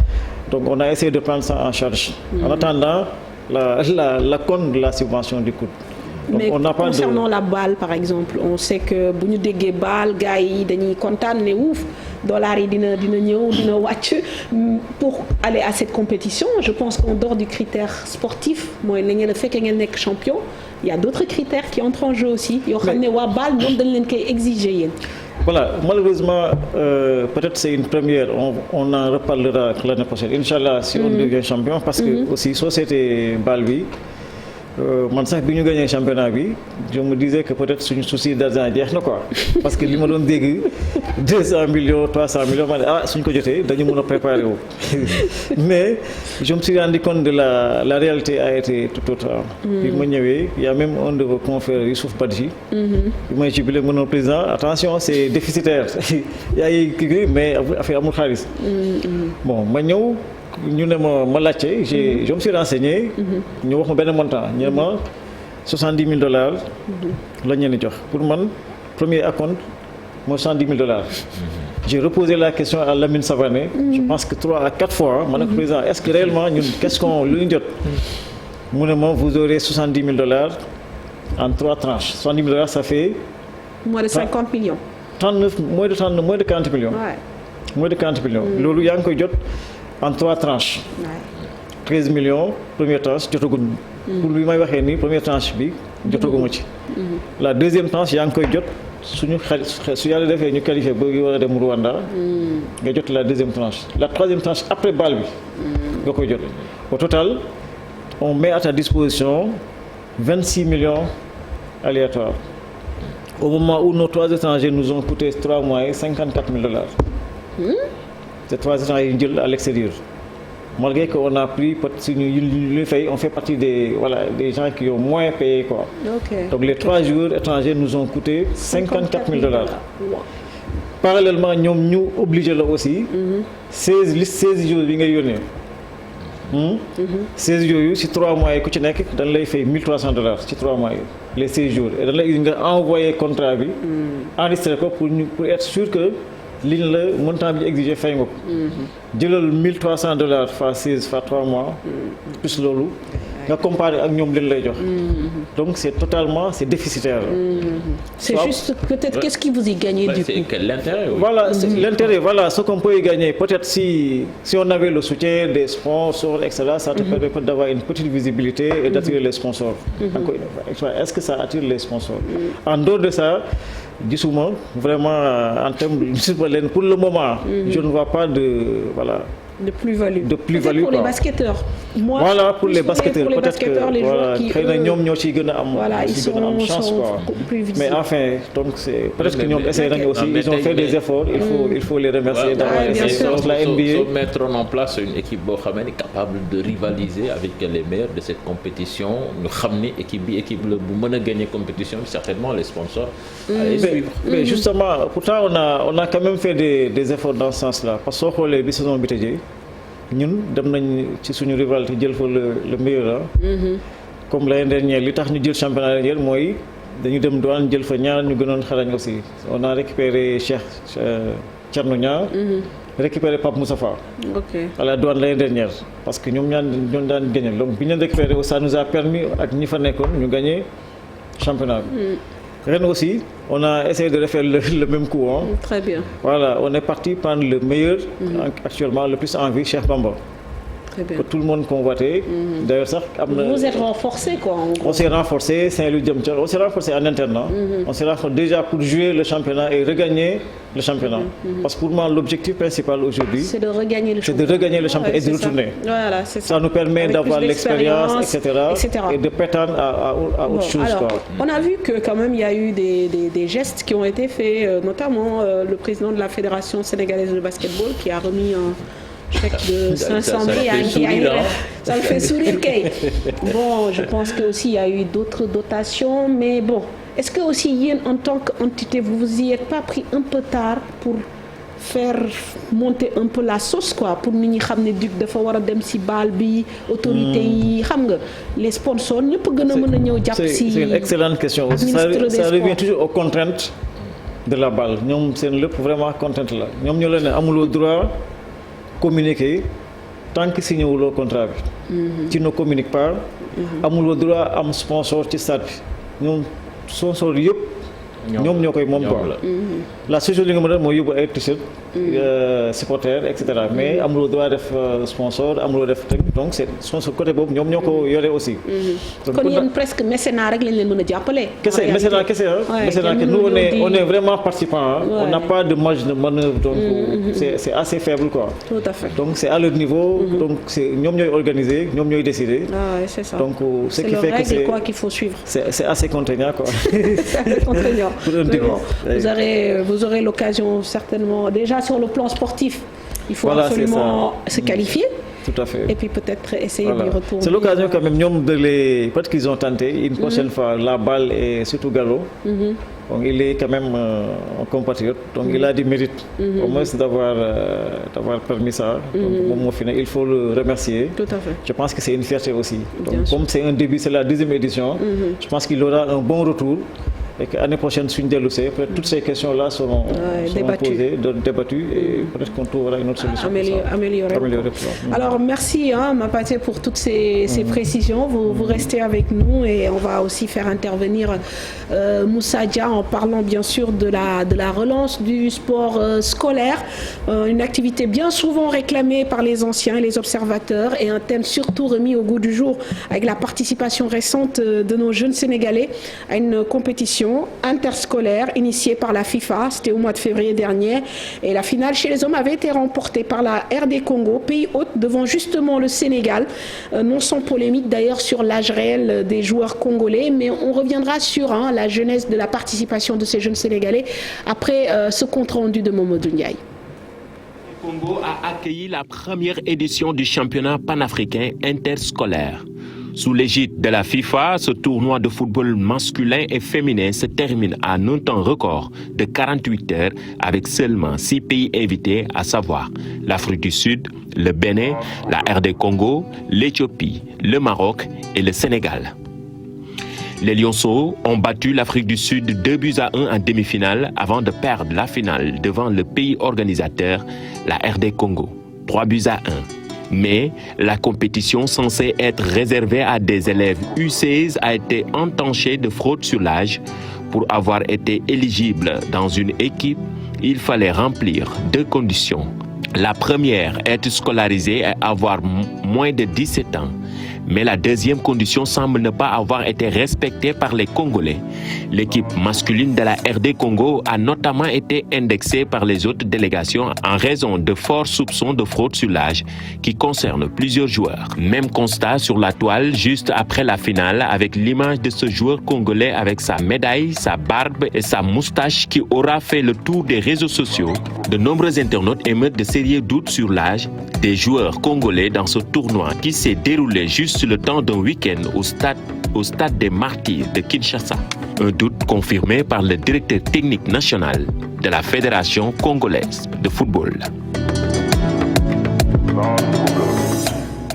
Donc on a essayé de prendre ça en charge. En attendant la compte de la subvention du COUD. Donc, mais on n'a pas concernant la balle par exemple, on sait que bu ñu déggee balle gars yi dañuy kontaan ne ouf dollars yi dina ñëw dina wàcc pour aller à cette compétition. Je pense qu'en dehors du critère sportif mooy la ngeen fekkee ngeen nekk champion, il y a d'autres critères qui entrent en jeu aussi yoo xam ne waa balle ñoom dañ leen koy exiger yéen. Voilà, malheureusement peut-être c'est une première, on en reparlera l'année prochaine Inch'Allah si on devient champion parce que aussi société balle bi man sax bi ñu gagné championnat bi je me disais que peut-être suñu souci d'argent jeex na quoi parce que li ma doon dégg 200 millions 300 millions ma ne suñ ko jotee dañu mën a préparer wu mais je me suis rendu compte de la réalité a été tout autre. Bi ma ñëwee il y a même un de vos confrères Youssouf Badji bi may jubilé mënoon président attention c'est déficitaire yaa ngi kii mais affaire amul xaalis bon ma ñëw ñu ne ma laajte je me suis renseigné ñu wax ma benn montant ñu ne ma $70,000 la ñu leen di jox pour man premier acompte mooy $70,000 j'ai reposé la question à Lamine Savané je pense que 3 à 4 fois ma ne ko président est-ce que réellement ñun qu'est-ce qu'on lu ñu jot mu ne ma vous aurez $70,000 en 3 tranches $70,000 ça fait moins de 50 millions 39 moins de 40 millions moins de 40 millions loolu yaa ngi koy jot en 3 tranches. 13 millions première tranche jotaguñ. pour bi may waxee nii première tranche bi jotaguma ci. la deuxième tranche yaa ngi koy jot suñu su yàlla defee ñu qualifié ba war a dem Rwanda. nga jot la deuxième tranche. La troisième tranche après balle bi. nga koy jot au total on met à ta disposition 26 millions aléatoires. Au moment où nos 3 étrangers nous ont coûté 3 mois et $54,000. Ces 3 étrangers yi jël à l'extérieur. Malgré qu'on a pris, on fait partie des gens qui ont moins payé quoi. Okay. Donc les 3 joueurs étrangers nous ont coûté $54,000. Parallèlement, nous sommes obligés là aussi 16 jours bi nga yónnee. 16 jours yi ci 3 mois yi ku ci nekk dañ lay fay $1,300 ci 3 mois yi les 16 jours et dañ lay nga envoyer contrat bi enregistrer ko pour être sûr que liñ la montant bi exigé fay nga ko. jëlal $1,300 fois 16 fois 3 mois. plus loolu. nga comparé ak ñoom leen lay jox. donc c'est déficitaire. C'est juste peut-être qu'est-ce qui vous y gagnez du coup. C'est l'intérêt. Oui. Voilà, l'intérêt, voilà, ce qu'on peut y gagner. Peut-être si on avait le soutien des sponsors, etc., ça te permet d'avoir une petite visibilité et d'attirer les sponsors. Encore une fois, est-ce que ça attire les sponsors? En dehors de ça, gisuma vraiment en termes de pour le moment, je ne vois pas de plus-value. Pour les basketteurs. Moi, voilà, pour les basketteurs. Pour les basketteurs, les joueurs qui ils sont plus visibles. Mais enfin, donc c'est peut-être que nous essayons aussi. Ils ont fait des efforts. Il faut les remercier d'avoir essayé. La NBA mettre en place une équipe capable de rivaliser avec les meilleurs de cette compétition. Nous ramener équipe le bu gagner compétition, certainement les sponsors allaient suivre. Mais justement, pourtant on a quand même fait des efforts dans ce sens-là. Parce que les saisons ñun dem nañ ci suñu rivalité jël fa le meilleur comme l'année dernière li tax ñu jël championnat dernier mooy dañu dem douane jël fa ñaar ñu gënoon xarañ aussi on a récupéré Cheikh Thierno Niang récupéré Pape Moussa Fall à la douane l'année dernière parce que ñoom ñoo daan gagné donc bi ñu récupéré ça nous a permis ak ñi fa nekkoon ñu gagner championnat ren aussi on a essayé de refaire le même coup. Très bien. Voilà, on est parti prendre le meilleur, actuellement le plus en vie, Cheikh Bamba. Très bien. Que tout le monde convoitait. D'ailleurs, ça, vous êtes renforcé quoi. On s'est renforcé, Saint-Louis Diamtiol, on s'est renforcé en interne. On s'est renforcé déjà pour jouer le championnat et regagner le championnat. Parce que pour moi, l'objectif principal aujourd'hui, c'est de regagner le championnat. C'est de regagner le championnat et de retourner. Voilà, c'est ça. Ça nous permet d'avoir l'expérience, etc. Et de prétendre à autre chose. Alors, on a vu que quand même il y a eu des gestes qui ont été faits, notamment le président de la Fédération sénégalaise de basketball qui a remis un chèque de 500 000 ça me fait sourire Kay. Bon, je pense que aussi il y a eu d'autres dotations, mais bon, est-ce que aussi Yen en tant qu'entité vous y êtes pas pris un peu tard pour faire monter un peu la sauce quoi, pour nit ñi xam ne Duc dafa war a dem ci bal bi autorité yi xam nga les sponsors ñëpp gën a mën a ñëw jàpp ci. C'est une excellente question. Ça revient toujours aux contraintes de la balle. ñoom seen lépp vraiment contrainte la ñoom ñoo leen ne amuloo droit communiquer tant que signé wuloo contrat bi. Tu ne communiques pas. amuloo droit am sponsor ci stade bi ñoom sponsor yëpp. ñoom ñoo koy moom quoi. La seule chose li nga mën a def mooy yóbbu ay t-shirt supporter et cetera mais amuloo droit def sponsor amuloo def donc c'est sponsor côté boobu ñoom ñoo ko yore aussi. kon yéen presque mécénat rek lañ leen mën a jàppale. kese mécénat kese mécénat que nous on est vraiment participant. On n'a pas de marge de manœuvre donc c'est assez faible quoi. Tout à fait. Donc c'est à leur niveau. Donc c'est ñoom ñooy organiser ñoom ñooy décider. C'est ça. Donc ce qui fait que c'est quoi qu'il faut suivre. C'est assez contraignant quoi. C'est assez contraignant. Mais bon, vous aurez l'occasion certainement, déjà sur le plan sportif, il faut absolument se qualifier. Tout à fait. Et puis peut-être essayer d'y retourner. C'est l'occasion quand même, peut-être qu'ils ont tenté une prochaine fois la balle et surtout Gallo. Donc il est quand même un compatriote, donc il a du mérite au moins d'avoir permis ça. Donc il faut le remercier. Tout à fait. Je pense que c'est une fierté aussi. Donc, comme c'est un début, c'est la 2e édition, je pense qu'il aura un bon retour. Et qu'année prochaine, toutes ces questions-là seront posées, débattues et peut-être qu'on trouvera une autre solution. Améliorer. Alors merci Mapaté pour toutes ces précisions. Vous restez avec nous et on va aussi faire intervenir Moussa Dia en parlant bien sûr de la relance du sport scolaire, une activité bien souvent réclamée par les anciens et les observateurs et un thème surtout remis au goût du jour avec la participation récente de nos jeunes Sénégalais à une compétition interscolaire initiée par la FIFA, c'était au mois de février dernier et la finale chez les hommes avait été remportée par la RD Congo, pays hôte devant justement le Sénégal, non sans polémique d'ailleurs sur l'âge réel des joueurs congolais, mais on reviendra sur la genèse de la participation de ces jeunes Sénégalais après ce compte rendu de Mamadou Ndiaye. Le Congo a accueilli la première édition du championnat panafricain interscolaire. Sous l'égide de la FIFA, ce tournoi de football masculin et féminin se termine à un temps record de 48 heures avec seulement 6 pays invités, à savoir l'Afrique du Sud, le Bénin, la RD Congo, l'Éthiopie, le Maroc et le Sénégal. Les Lionceaux ont battu l'Afrique du Sud 2-1 en demi-finale avant de perdre la finale devant le pays organisateur, la RD Congo, 3-1. Mais la compétition censée être réservée à des élèves U16 a été entachée de fraude sur l'âge. Pour avoir été éligible dans une équipe, il fallait remplir 2 conditions. La première, être scolarisé et avoir moins de 17 ans. Mais la deuxième condition semble ne pas avoir été respectée par les Congolais. L'équipe masculine de la RD Congo a notamment été indexée par les autres délégations en raison de forts soupçons de fraude sur l'âge qui concernent plusieurs joueurs. Même constat sur la toile juste après la finale avec l'image de ce joueur congolais avec sa médaille, sa barbe et sa moustache qui aura fait le tour des réseaux sociaux. De nombreux internautes émettent de sérieux doutes sur l'âge des joueurs congolais dans ce tournoi qui s'est déroulé juste le temps d'un week-end au stade des Martyrs de Kinshasa. Un doute confirmé par le directeur technique national de la Fédération congolaise de football.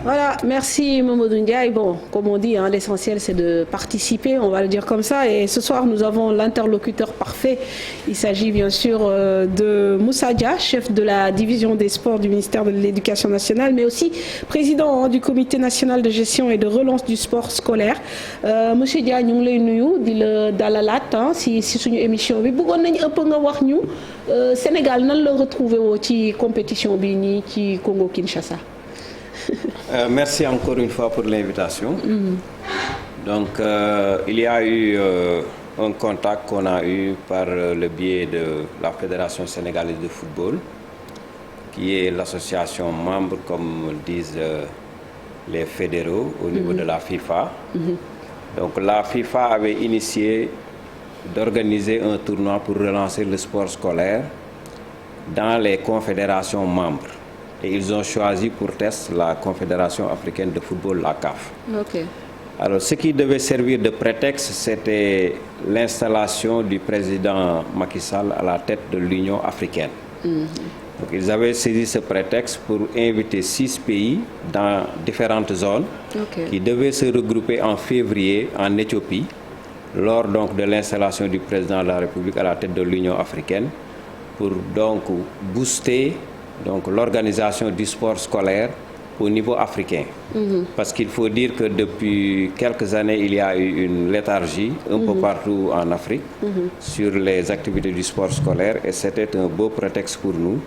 Voilà, merci Mamadou Ndiaye. Bon, comme on dit, l'essentiel c'est de participer, on va le dire comme ça. Et ce soir, nous avons l'interlocuteur parfait. Il s'agit bien sûr de Moussa Dia, chef de la division des sports du ministère de l'Éducation nationale, mais aussi président du comité national de gestion et de relance du sport scolaire. Monsieur Dia, ñu ngi lay nuyu di la dalalaat si suñu émission bi bëggoon nañu ëpp nga wax ñu Sénégal nan la retrouvé woo ci compétition bi nii ci Congo Kinshasa. Merci encore une fois pour l'invitation. Donc, il y a eu un contact qu'on a eu par le biais de la Fédération sénégalaise de football, qui est l'association membre, comme disent les fédéraux, au niveau de la FIFA. Donc, la FIFA avait initié d'organiser un tournoi pour relancer le sport scolaire dans les confédérations membres. Et ils ont choisi pour test la Confédération africaine de football, la CAF. Okay. Alors, ce qui devait servir de prétexte, c'était l'installation du président Macky Sall à la tête de l'Union africaine. Donc, ils avaient saisi ce prétexte pour inviter 6 pays dans différentes zones qui devaient se regrouper en février en Éthiopie, lors donc de l'installation du président de la République à la tête de l'Union africaine, pour donc booster l'organisation du sport scolaire au niveau africain. Parce qu'il faut dire que depuis quelques années, il y a eu une léthargie un peu partout en Afrique sur les activités du sport scolaire et c'était un beau prétexte pour nous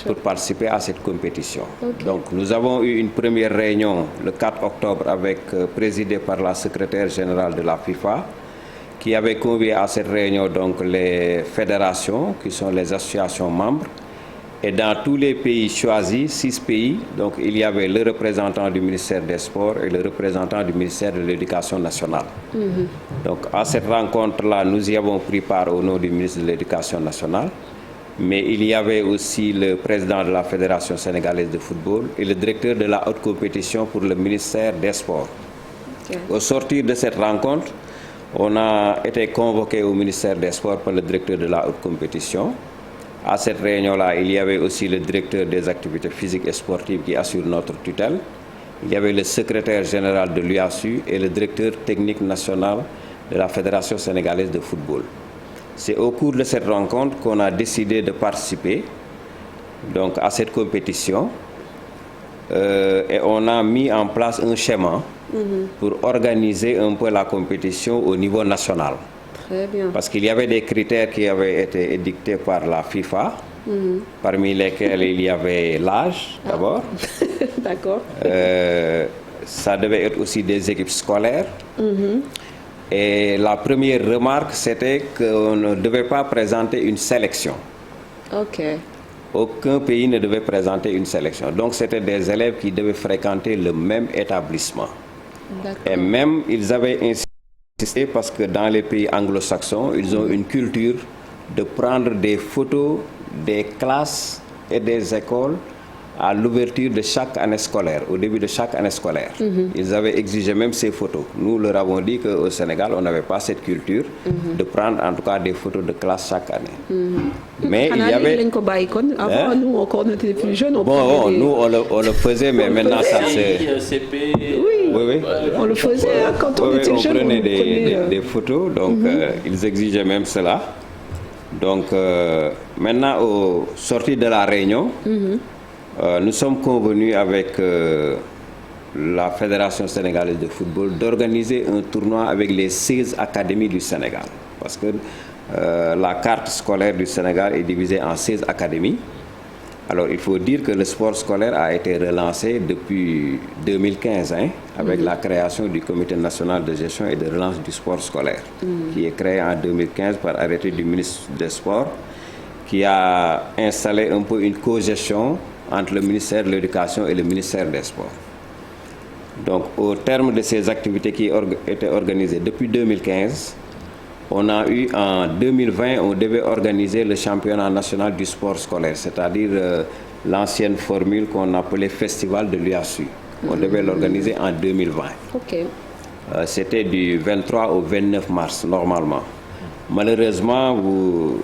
pour participer à cette compétition. Donc nous avons eu une première réunion le 4 octobre présidée par la secrétaire générale de la FIFA qui avait convié à cette réunion donc les fédérations qui sont les associations membres. Et dans tous les pays choisis, 6 pays, donc il y avait le représentant du ministère des Sports et le représentant du ministère de l'Éducation nationale. Donc à cette rencontre-là, nous y avons pris part au nom du ministre de l'Éducation nationale, mais il y avait aussi le président de la Fédération sénégalaise de football et le directeur de la haute compétition pour le ministère des Sports. Au sortir de cette rencontre, on a été convoqué au ministère des Sports par le directeur de la haute compétition. À cette réunion-là, il y avait aussi le directeur des activités physiques et sportives qui assure notre tutelle. Il y avait le secrétaire général de l'UASU et le directeur technique national de la Fédération sénégalaise de football. C'est au cours de cette rencontre qu'on a décidé de participer donc, à cette compétition et on a mis en place un schéma pour organiser un peu la compétition au niveau national. Très bien. Parce qu'il y avait des critères qui avaient été édictés par la FIFA, parmi lesquels il y avait l'âge d'abord. D'accord. Ça devait être aussi des équipes scolaires. Et la première remarque, c'était qu'on ne devait pas présenter une sélection. Aucun pays ne devait présenter une sélection. Donc c'était des élèves qui devaient fréquenter le même établissement. Et même, ils avaient insisté parce que dans les pays anglo-saxons, ils ont une culture de prendre des photos des classes et des écoles à l'ouverture de chaque année scolaire, au début de chaque année scolaire. Ils avaient exigé même ces photos. Nous leur avons dit qu'au Sénégal, on n'avait pas cette culture de prendre en tout cas des photos de classe chaque année. Mais il y avait... Avant, nous, encore, on était plus jeunes. Bon, nous, on le faisait, mais maintenant, ça c'est... CP... Oui. On le faisait quand on était jeunes. On prenait des photos, donc ils exigeaient même cela. Donc, maintenant, au sortir de la réunion, nous sommes convenus avec la Fédération sénégalaise de football d'organiser un tournoi avec les 16 académies du Sénégal. Parce que la carte scolaire du Sénégal est divisée en 16 académies. Alors, il faut dire que le sport scolaire a été relancé depuis 2015, avec la création du Comité national de gestion et de relance du sport scolaire, qui est créé en 2015 par arrêté du ministre des Sports, qui a installé un peu une co-gestion entre le ministère de l'Éducation et le ministère des Sports. Donc, au terme de ces activités qui étaient organisées depuis 2015, on a eu en 2020, on devait organiser le championnat national du sport scolaire, c'est-à-dire l'ancienne formule qu'on appelait Festival de l'UASU. On devait l'organiser en 2020. C'était du 23 au 29 mars, normalement. Malheureusement, vous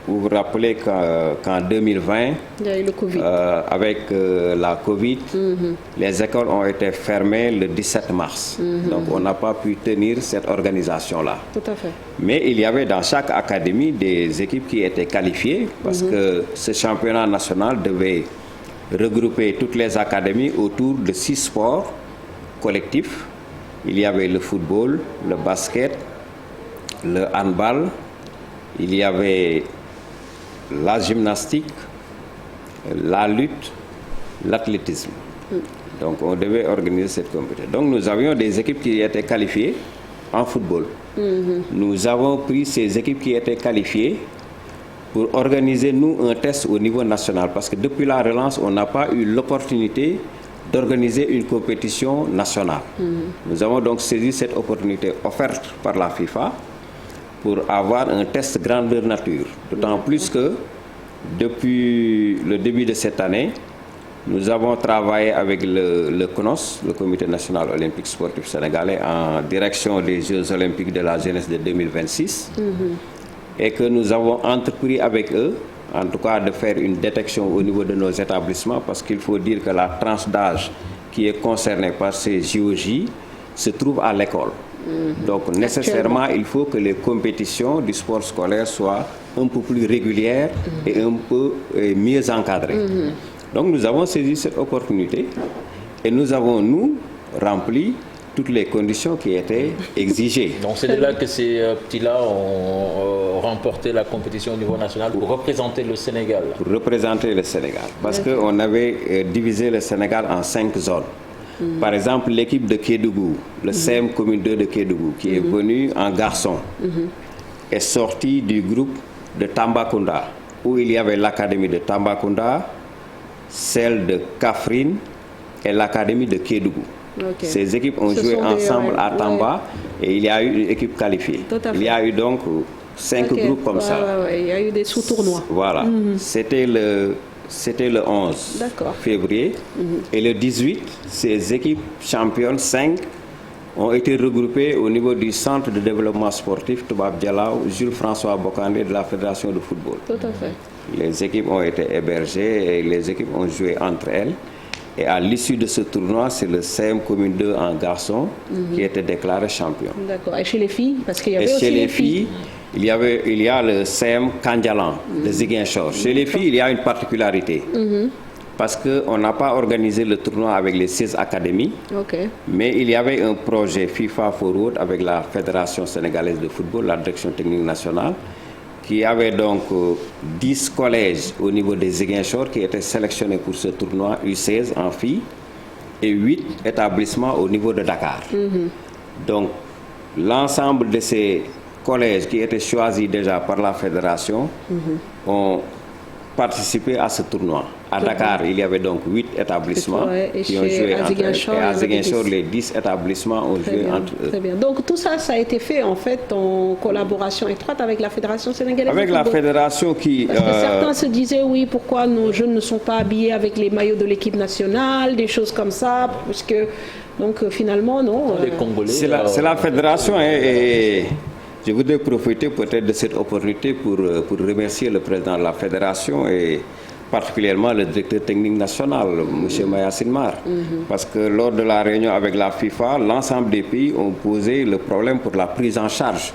vous rappelez qu'en 2020, il y a eu le COVID. Avec la Covid, les écoles ont été fermées le 17 mars. Donc, on n'a pas pu tenir cette organisation-là. Tout à fait. Mais il y avait dans chaque académie des équipes qui étaient qualifiées parce que ce championnat national devait regrouper toutes les académies autour de 6 sports collectifs. Il y avait le football, le basket, le handball, il y avait la gymnastique, la lutte, l'athlétisme. Donc on devait organiser cette compétition. Donc nous avions des équipes qui étaient qualifiées en football. Nous avons pris ces équipes qui étaient qualifiées pour organiser nous un test au niveau national. Parce que depuis la relance, on n'a pas eu l'opportunité d'organiser une compétition nationale. Nous avons donc saisi cette opportunité offerte par la FIFA pour avoir un test grandeur nature. D'autant plus que depuis le début de cette année, nous avons travaillé avec le CNOS, le Comité national olympique sportif sénégalais, en direction des Jeux olympiques de la jeunesse de 2026, et que nous avons entrepris avec eux, en tout cas de faire une détection au niveau de nos établissements, parce qu'il faut dire que la tranche d'âge qui est concernée par ces JOJ se trouve à l'école. Donc nécessairement, il faut que les compétitions du sport scolaire soient un peu plus régulières et un peu mieux encadrées. Donc nous avons saisi cette opportunité et nous avons, nous, rempli toutes les conditions qui étaient exigées. Donc c'est de là que ces petits-là ont remporté la compétition au niveau national pour représenter le Sénégal. Pour représenter le Sénégal, parce qu'on avait divisé le Sénégal en 5 zones. Par exemple, l'équipe de Kédougou, le CM Commune 2 de Kédougou, qui est venue en garçon, est sortie du groupe de Tambacounda, où il y avait l'académie de Tambacounda, celle de Kaffrine et l'académie de Kédougou. Ces équipes ont joué ensemble à Tamba et il y a eu une équipe qualifiée. Il y a eu donc 5 groupes comme ça. Il y a eu des sous-tournois. Voilà. C'était le 11 février. Et le 18, ces équipes championnes, 5, ont été regroupées au niveau du centre de développement sportif Toubab Dialaw, Jules François Bocandé de la Fédération de football. Tout à fait. Les équipes ont été hébergées et les équipes ont joué entre elles. Et à l'issue de ce tournoi, c'est le CM Commune 2 en garçon qui était déclaré champion. D'accord. Et chez les filles, parce qu'il y avait et aussi chez les filles, il y a le CM Kandjalan de Ziguinchor. Chez les filles, il y a une particularité. Parce qu'on n'a pas organisé le tournoi avec les 16 académies, mais il y avait un projet FIFA Forward avec la Fédération sénégalaise de football, la direction technique nationale, qui avait donc 10 collèges au niveau des Ziguinchor qui étaient sélectionnés pour ce tournoi U16 en filles et 8 établissements au niveau de Dakar. Donc l'ensemble de ces collèges qui étaient choisis déjà par la fédération ont participé à ce tournoi. À Dakar, il y avait donc 8 établissements qui ont joué entre eux. Et à Ziguinchor, les 10 établissements ont joué entre eux. Très bien. Donc tout ça, ça a été fait en fait en collaboration étroite avec la Fédération sénégalaise. Avec la fédération qui... Parce que certains se disaient, oui, pourquoi nos jeunes ne sont pas habillés avec les maillots de l'équipe nationale, des choses comme ça, parce que... Donc finalement, non. C'est la fédération et je voudrais profiter peut-être de cette opportunité pour remercier le président de la fédération et particulièrement le directeur technique national, M. Mayacine Mar. Parce que lors de la réunion avec la FIFA, l'ensemble des pays ont posé le problème pour la prise en charge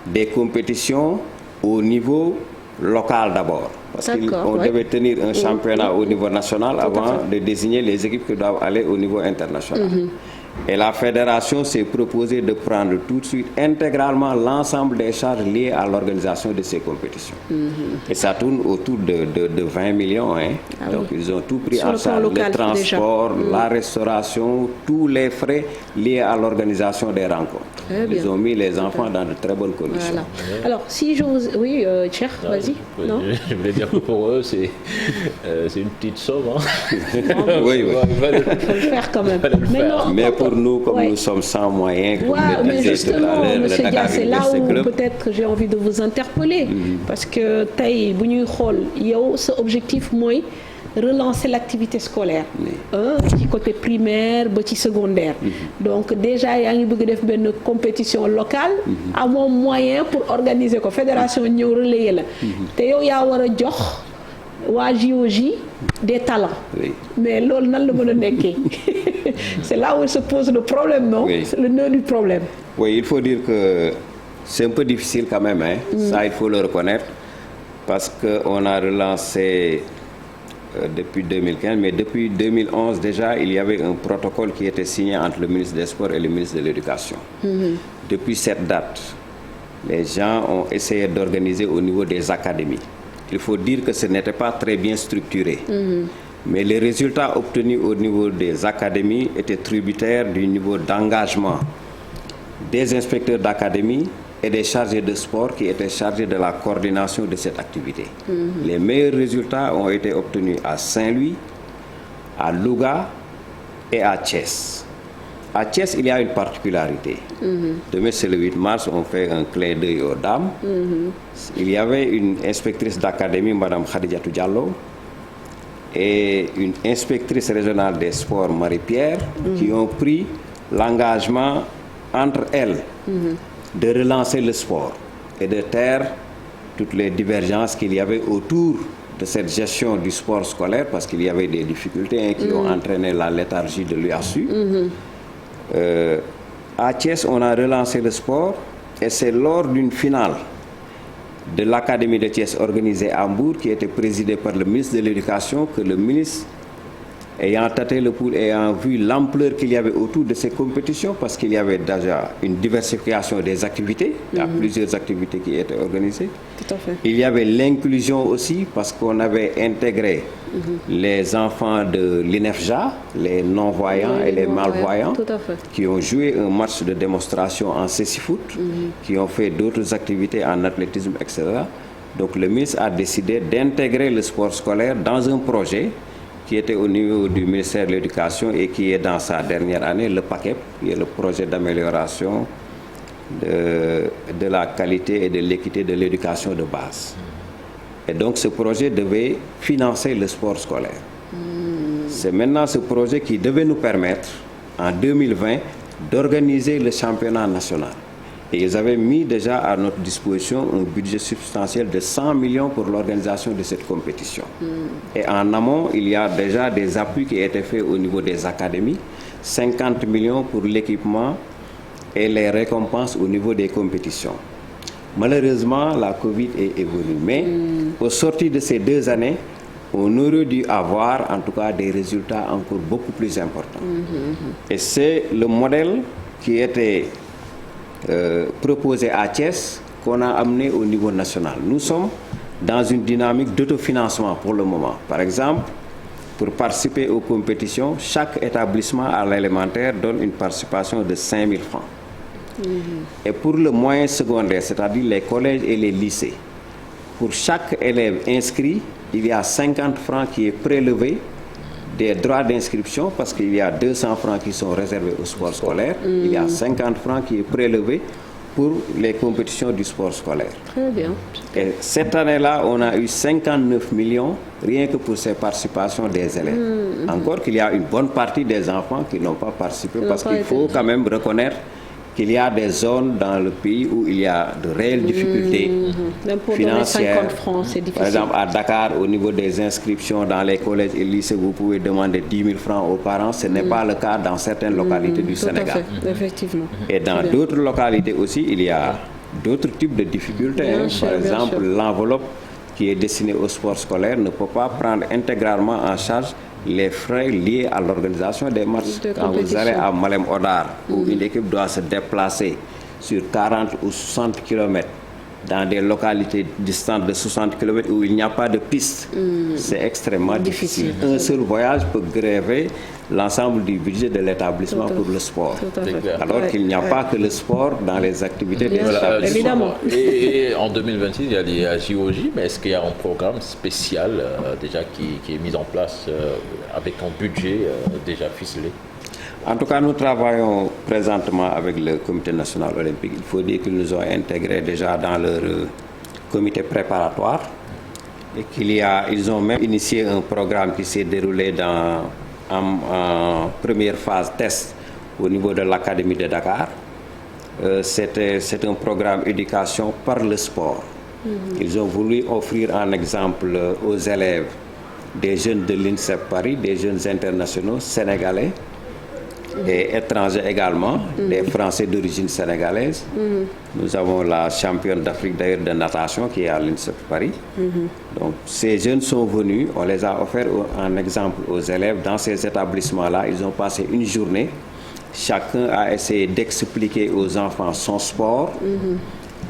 des compétitions au niveau local d'abord. Parce qu'on devait tenir un championnat au niveau national avant de désigner les équipes qui doivent aller au niveau international. Et la fédération s'est proposée de prendre tout de suite intégralement l'ensemble des charges liées à l'organisation de ces compétitions. Et ça tourne autour de 20 millions. Donc ils ont tout pris en charge, le transport, la restauration, tous les frais liés à l'organisation des rencontres. Ils ont mis les enfants dans de très bonnes conditions. Voilà. Alors si je vous... Oui, Cher, vas-y. Non, je voulais dire que pour eux, c'est une petite somme. Oui, oui. Il faut le faire quand même. Mais pour nous, comme nous sommes sans moyens, comme mais justement, M. Dia, c'est là où peut-être j'ai envie de vous interpeller. Parce que tey bu ñuy xool yow sa objectif mooy relancer l'activité scolaire. Ci côté primaire ba ci secondaire. Donc déjà yaa ngi bëgg def benn compétition locale. amoo moyen pour organiser ko fédération ñëw relayer la. te yow yaa war a jox waa JOJ des talents. Mais loolu nan la mën a nekkee. C'est là où se pose le problème, non? C'est le nœud du problème. Oui, il faut dire que c'est un peu difficile quand même, ça il faut le reconnaître, parce qu'on a relancé depuis 2015, mais depuis 2011 déjà, il y avait un protocole qui était signé entre le ministre des Sports et le ministre de l'Éducation. Depuis cette date, les gens ont essayé d'organiser au niveau des académies. Il faut dire que ce n'était pas très bien structuré. Mais les résultats obtenus au niveau des académies étaient tributaires du niveau d'engagement des inspecteurs d'académie et des chargés de sport qui étaient chargés de la coordination de cette activité. Les meilleurs résultats ont été obtenus à Saint-Louis, à Louga et à Thiès. À Thiès, il y a une particularité. Demain, c'est le 8 mars, on fait un clin d'œil aux dames. Il y avait une inspectrice d'académie, Mme Khadijatou Diallo, et une inspectrice régionale des sports, Marie-Pierre, qui ont pris l'engagement entre elles de relancer le sport et de taire toutes les divergences qu'il y avait autour de cette gestion du sport scolaire, parce qu'il y avait des difficultés qui ont entraîné la léthargie de l'UASU. À Thiès, on a relancé le sport et c'est lors d'une finale de l'Académie de Thiès organisée à Hambourg, qui était présidée par le ministre de l'Éducation, que le ministre, ayant tâté le pouls, ayant vu l'ampleur qu'il y avait autour de ces compétitions, parce qu'il y avait déjà une diversification des activités, il y a plusieurs activités qui étaient organisées. Tout à fait. Il y avait l'inclusion aussi, parce qu'on avait intégré les enfants de l'INEFJA, les non-voyants et les malvoyants, qui ont joué un match de démonstration en cécifoot, qui ont fait d'autres activités en athlétisme, etc. Donc le ministre a décidé d'intégrer le sport scolaire dans un projet qui était au niveau du ministère de l'Éducation et qui est dans sa dernière année, le PACEP, qui est le projet d'amélioration de la qualité et de l'équité de l'éducation de base. Et donc ce projet devait financer le sport scolaire. C'est maintenant ce projet qui devait nous permettre, en 2020, d'organiser le championnat national. Et ils avaient mis déjà à notre disposition un budget substantiel de 100 millions pour l'organisation de cette compétition. Et en amont, il y a déjà des appuis qui étaient faits au niveau des académies, 50 millions pour l'équipement et les récompenses au niveau des compétitions. Malheureusement, la Covid est venue. Mais au sortir de ces 2 années, on aurait dû avoir en tout cas des résultats encore beaucoup plus importants. Et c'est le modèle qui était proposé à Thiès qu'on a amené au niveau national. Nous sommes dans une dynamique d'autofinancement pour le moment. Par exemple, pour participer aux compétitions, chaque établissement à l'élémentaire donne une participation de 5 000 francs. Et pour le moyen secondaire, c'est-à-dire les collèges et les lycées, pour chaque élève inscrit, il y a 50 francs qui est prélevé des droits d'inscription parce qu'il y a 200 francs qui sont réservés au sport scolaire. Il y a 50 francs qui est prélevé pour les compétitions du sport scolaire. Très bien. Et cette année-là, on a eu 59 millions rien que pour ces participations des élèves. Encore qu'il y a une bonne partie des enfants qui n'ont pas participé parce qu'il faut quand même reconnaître qu'il y a des zones dans le pays où il y a de réelles difficultés Même pour financières. donner 50 francs, c'est difficile. Par exemple, à Dakar, au niveau des inscriptions dans les collèges et lycées, vous pouvez demander 10 000 francs aux parents. Ce n'est pas le cas dans certaines localités du Sénégal. Tout à fait, effectivement. Et dans d'autres localités aussi, il y a d'autres types de difficultés. Bien sûr, Par bien exemple, sûr. l'enveloppe qui est destinée au sport scolaire ne peut pas prendre intégralement en charge les frais liés à l'organisation des matchs. De Quand vous compétition. allez à Malem Hodar, où une équipe doit se déplacer sur 40 ou 60 km dans des localités distantes de 60 km où il n'y a pas de piste, c'est extrêmement difficile. Un seul voyage peut gréver l'ensemble du budget de l'établissement pour le sport. Tout à fait. Alors qu'il n'y a pas que le sport dans les activités des Bien sûr. établissements. Évidemment. Et en 2026, il y a les JOJ, mais est-ce qu'il y a un programme spécial déjà qui est mis en place avec un budget déjà ficelé? En tout cas, nous travaillons présentement avec le Comité national olympique. Il faut dire qu'ils nous ont intégrés déjà dans leur comité préparatoire et ils ont même initié un programme qui s'est déroulé en première phase test au niveau de l'Académie de Dakar. C'est un programme éducation par le sport. Ils ont voulu offrir un exemple aux élèves des jeunes de l'INSEP Paris, des jeunes internationaux sénégalais et étrangers également, des Français d'origine sénégalaise. Nous avons la championne d'Afrique d'ailleurs de natation qui est à l'INSEP Paris. Donc ces jeunes sont venus, on les a offerts en exemple aux élèves. Dans ces établissements-là, ils ont passé une journée. Chacun a essayé d'expliquer aux enfants son sport,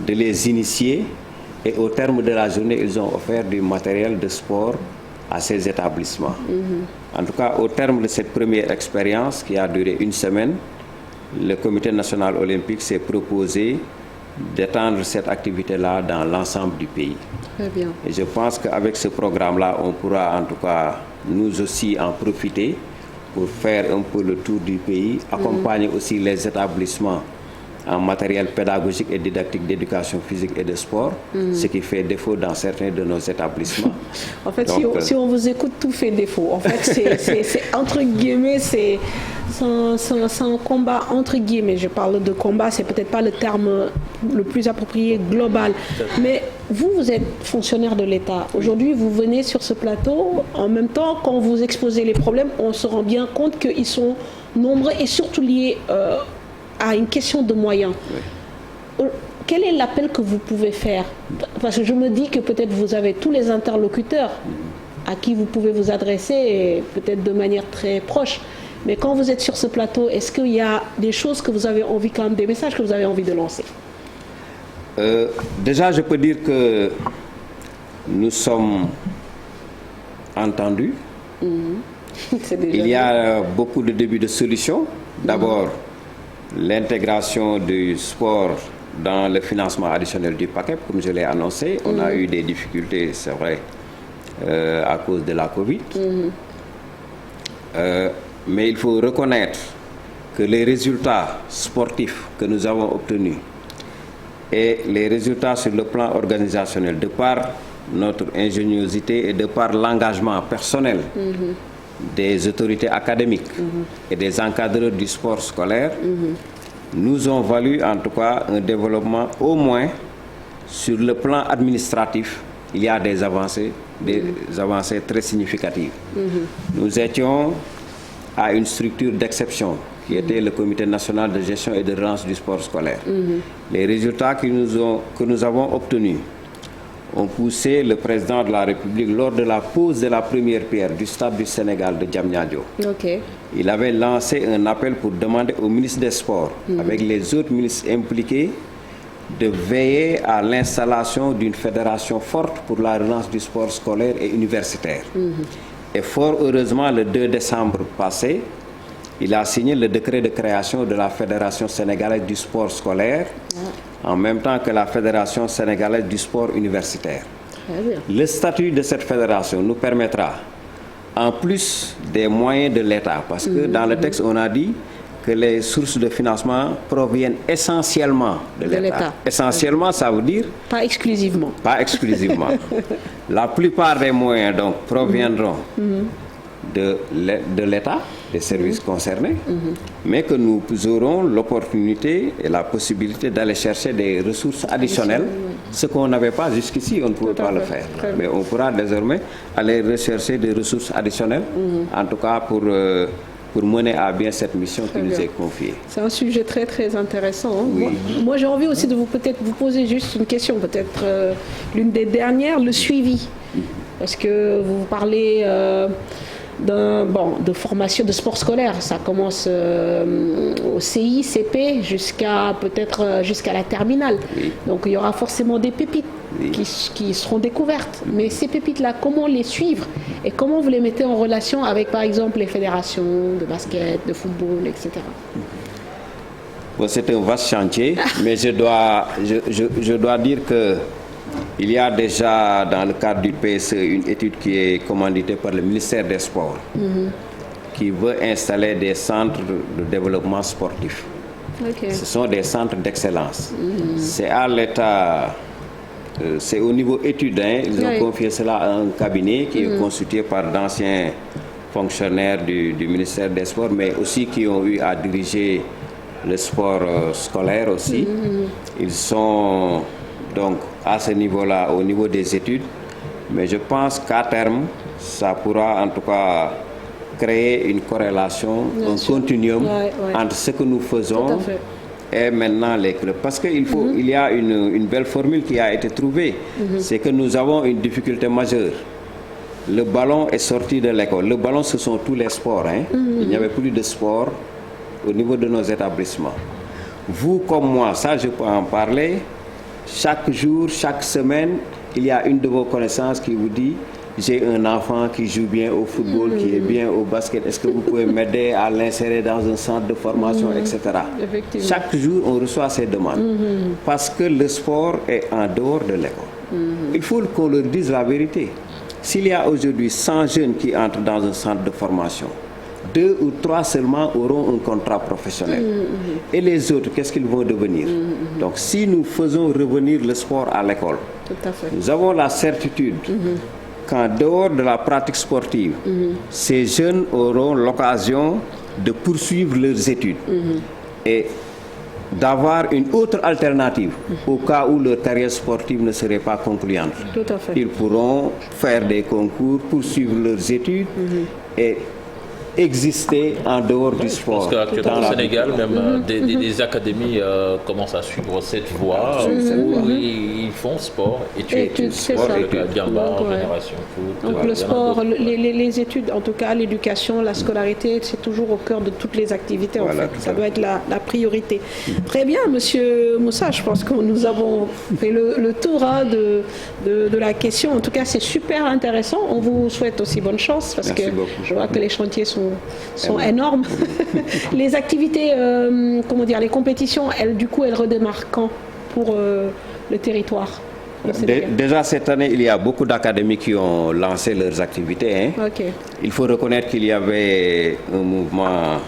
de les initier. Et au terme de la journée, ils ont offert du matériel de sport à ces établissements. En tout cas, au terme de cette première expérience qui a duré une semaine, le Comité national olympique s'est proposé d'étendre cette activité-là dans l'ensemble du pays. Très bien. Et je pense qu'avec ce programme-là, on pourra en tout cas nous aussi en profiter pour faire un peu le tour du pays, accompagner aussi les établissements en matériel pédagogique et didactique d'éducation physique et de sport, ce qui fait défaut dans certains de nos établissements. En fait, Donc, si on vous écoute, tout fait défaut. En fait, c'est entre guillemets, c'est un combat entre guillemets. Je parle de combat, c'est peut-être pas le terme le plus approprié global. Mais vous êtes fonctionnaire de l'État. Aujourd'hui, vous venez sur ce plateau. En même temps, quand vous exposez les problèmes, on se rend bien compte qu'ils sont nombreux et surtout liés à une question de moyens. Quel est l'appel que vous pouvez faire? Parce que je me dis que peut-être vous avez tous les interlocuteurs à qui vous pouvez vous adresser, peut-être de manière très proche. Mais quand vous êtes sur ce plateau, est-ce qu'il y a des choses que vous avez envie, quand même, des messages que vous avez envie de lancer? Déjà, je peux dire que nous sommes entendus. Il y a beaucoup de débuts de solutions. D'abord, l'intégration du sport dans le financement additionnel du paquet, comme je l'ai annoncé. On a eu des difficultés, c'est vrai, à cause de la Covid. Mais il faut reconnaître que les résultats sportifs que nous avons obtenus et les résultats sur le plan organisationnel, de par notre ingéniosité et de par l'engagement personnel des autorités académiques et des encadreurs du sport scolaire, nous ont valu en tout cas un développement au moins sur le plan administratif. Il y a des avancées très significatives. Nous étions à une structure d'exception qui était le Comité national de gestion et de relance du sport scolaire. Les résultats que nous avons obtenus ont poussé le président de la République lors de la pose de la première pierre du stade du Sénégal de Diamniadio. Il avait lancé un appel pour demander au ministre des Sports, avec les autres ministres impliqués, de veiller à l'installation d'une fédération forte pour la relance du sport scolaire et universitaire. Et fort heureusement, le 2 décembre passé, il a signé le décret de création de la Fédération sénégalaise du sport scolaire, en même temps que la Fédération sénégalaise du sport universitaire. Très bien. Le statut de cette fédération nous permettra, en plus des moyens de l'État, parce que dans le texte, on a dit que les sources de financement proviennent essentiellement de l'État. Essentiellement, ça veut dire... Pas exclusivement. Pas exclusivement. La plupart des moyens, donc, proviendront de l'État, des services concernés, mais que nous aurons l'opportunité et la possibilité d'aller chercher des ressources additionnelles, ce qu'on n'avait pas jusqu'ici, on ne pouvait pas le faire. Mais on pourra désormais aller rechercher des ressources additionnelles, en tout cas pour mener à bien cette mission qui nous est confiée. C'est un sujet très très intéressant. Hein. Oui. Moi j'ai envie aussi de vous poser juste une question, peut-être l'une des dernières, le suivi. Parce que vous parlez de formation de sport scolaire, ça commence au CI, CP jusqu'à la terminale. Oui. Donc il y aura forcément des pépites qui seront découvertes. Mais ces pépites-là, comment les suivre et comment vous les mettez en relation avec par exemple les fédérations de basket, de football, etc. Bon, c'est un vaste chantier, mais je dois dire que il y a déjà dans le cadre du PSE une étude qui est commanditée par le ministère des Sports qui veut installer des centres de développement sportif. Okay. Ce sont des centres d'excellence. C'est à l'État, c'est au niveau étudiant, ils ont confié cela à un cabinet qui est constitué par d'anciens fonctionnaires du ministère des Sports, mais aussi qui ont eu à diriger le sport scolaire aussi. Ils sont donc à ce niveau-là, au niveau des études, mais je pense qu'à terme, ça pourra en tout cas créer une corrélation, un continuum entre ce que nous faisons et maintenant les clubs. Parce qu'il y a une belle formule qui a été trouvée, c'est que nous avons une difficulté majeure. Le ballon est sorti de l'école. Le ballon, ce sont tous les sports. Hein. Il n'y avait plus de sport au niveau de nos établissements. Vous comme moi, ça je peux en parler. Chaque jour, chaque semaine, il y a une de vos connaissances qui vous dit « J'ai un enfant qui joue bien au football, qui est bien au basket. Est-ce que vous pouvez m'aider à l'insérer dans un centre de formation, etc. » Chaque jour, on reçoit ces demandes parce que le sport est en dehors de l'école. Il faut qu'on leur dise la vérité. S'il y a aujourd'hui 100 jeunes qui entrent dans un centre de formation, 2 ou 3 seulement auront un contrat professionnel. Et les autres, qu'est-ce qu'ils vont devenir? Donc si nous faisons revenir le sport à l'école, nous avons la certitude qu'en dehors de la pratique sportive, ces jeunes auront l'occasion de poursuivre leurs études et d'avoir une autre alternative au cas où leur carrière sportive ne serait pas concluante. Ils pourront faire des concours, poursuivre leurs études et exister en dehors du sport. Je pense qu'actuellement au Sénégal, même des académies commencent à suivre cette voie où ils font sport, études, sport, gamba, génération foot. Donc le sport, les études, en tout cas l'éducation, la scolarité, c'est toujours au cœur de toutes les activités. En fait. Ça doit être la priorité. Très bien, Monsieur Moussa, je pense que nous avons fait le tour de la question. En tout cas, c'est super intéressant. On vous souhaite aussi bonne chance parce que je vois que les chantiers sont énormes. Les activités, les compétitions, elles redémarrent quand pour le territoire? Déjà cette année, il y a beaucoup d'académies qui ont lancé leurs activités. Il faut reconnaître qu'il y avait un mouvement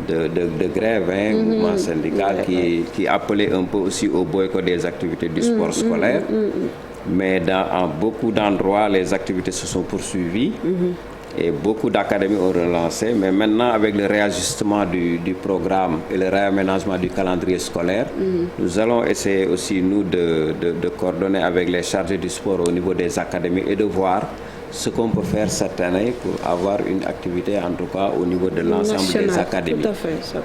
de grève, un mouvement syndical qui appelait un peu aussi au boycott des activités du sport scolaire. Mais en beaucoup d'endroits, les activités se sont poursuivies. Et beaucoup d'académies ont relancé, mais maintenant avec le réajustement du programme et le réaménagement du calendrier scolaire, nous allons essayer aussi nous de coordonner avec les chargés du sport au niveau des académies et de voir ce qu'on peut faire cette année pour avoir une activité en tout cas au niveau de l'ensemble des académies.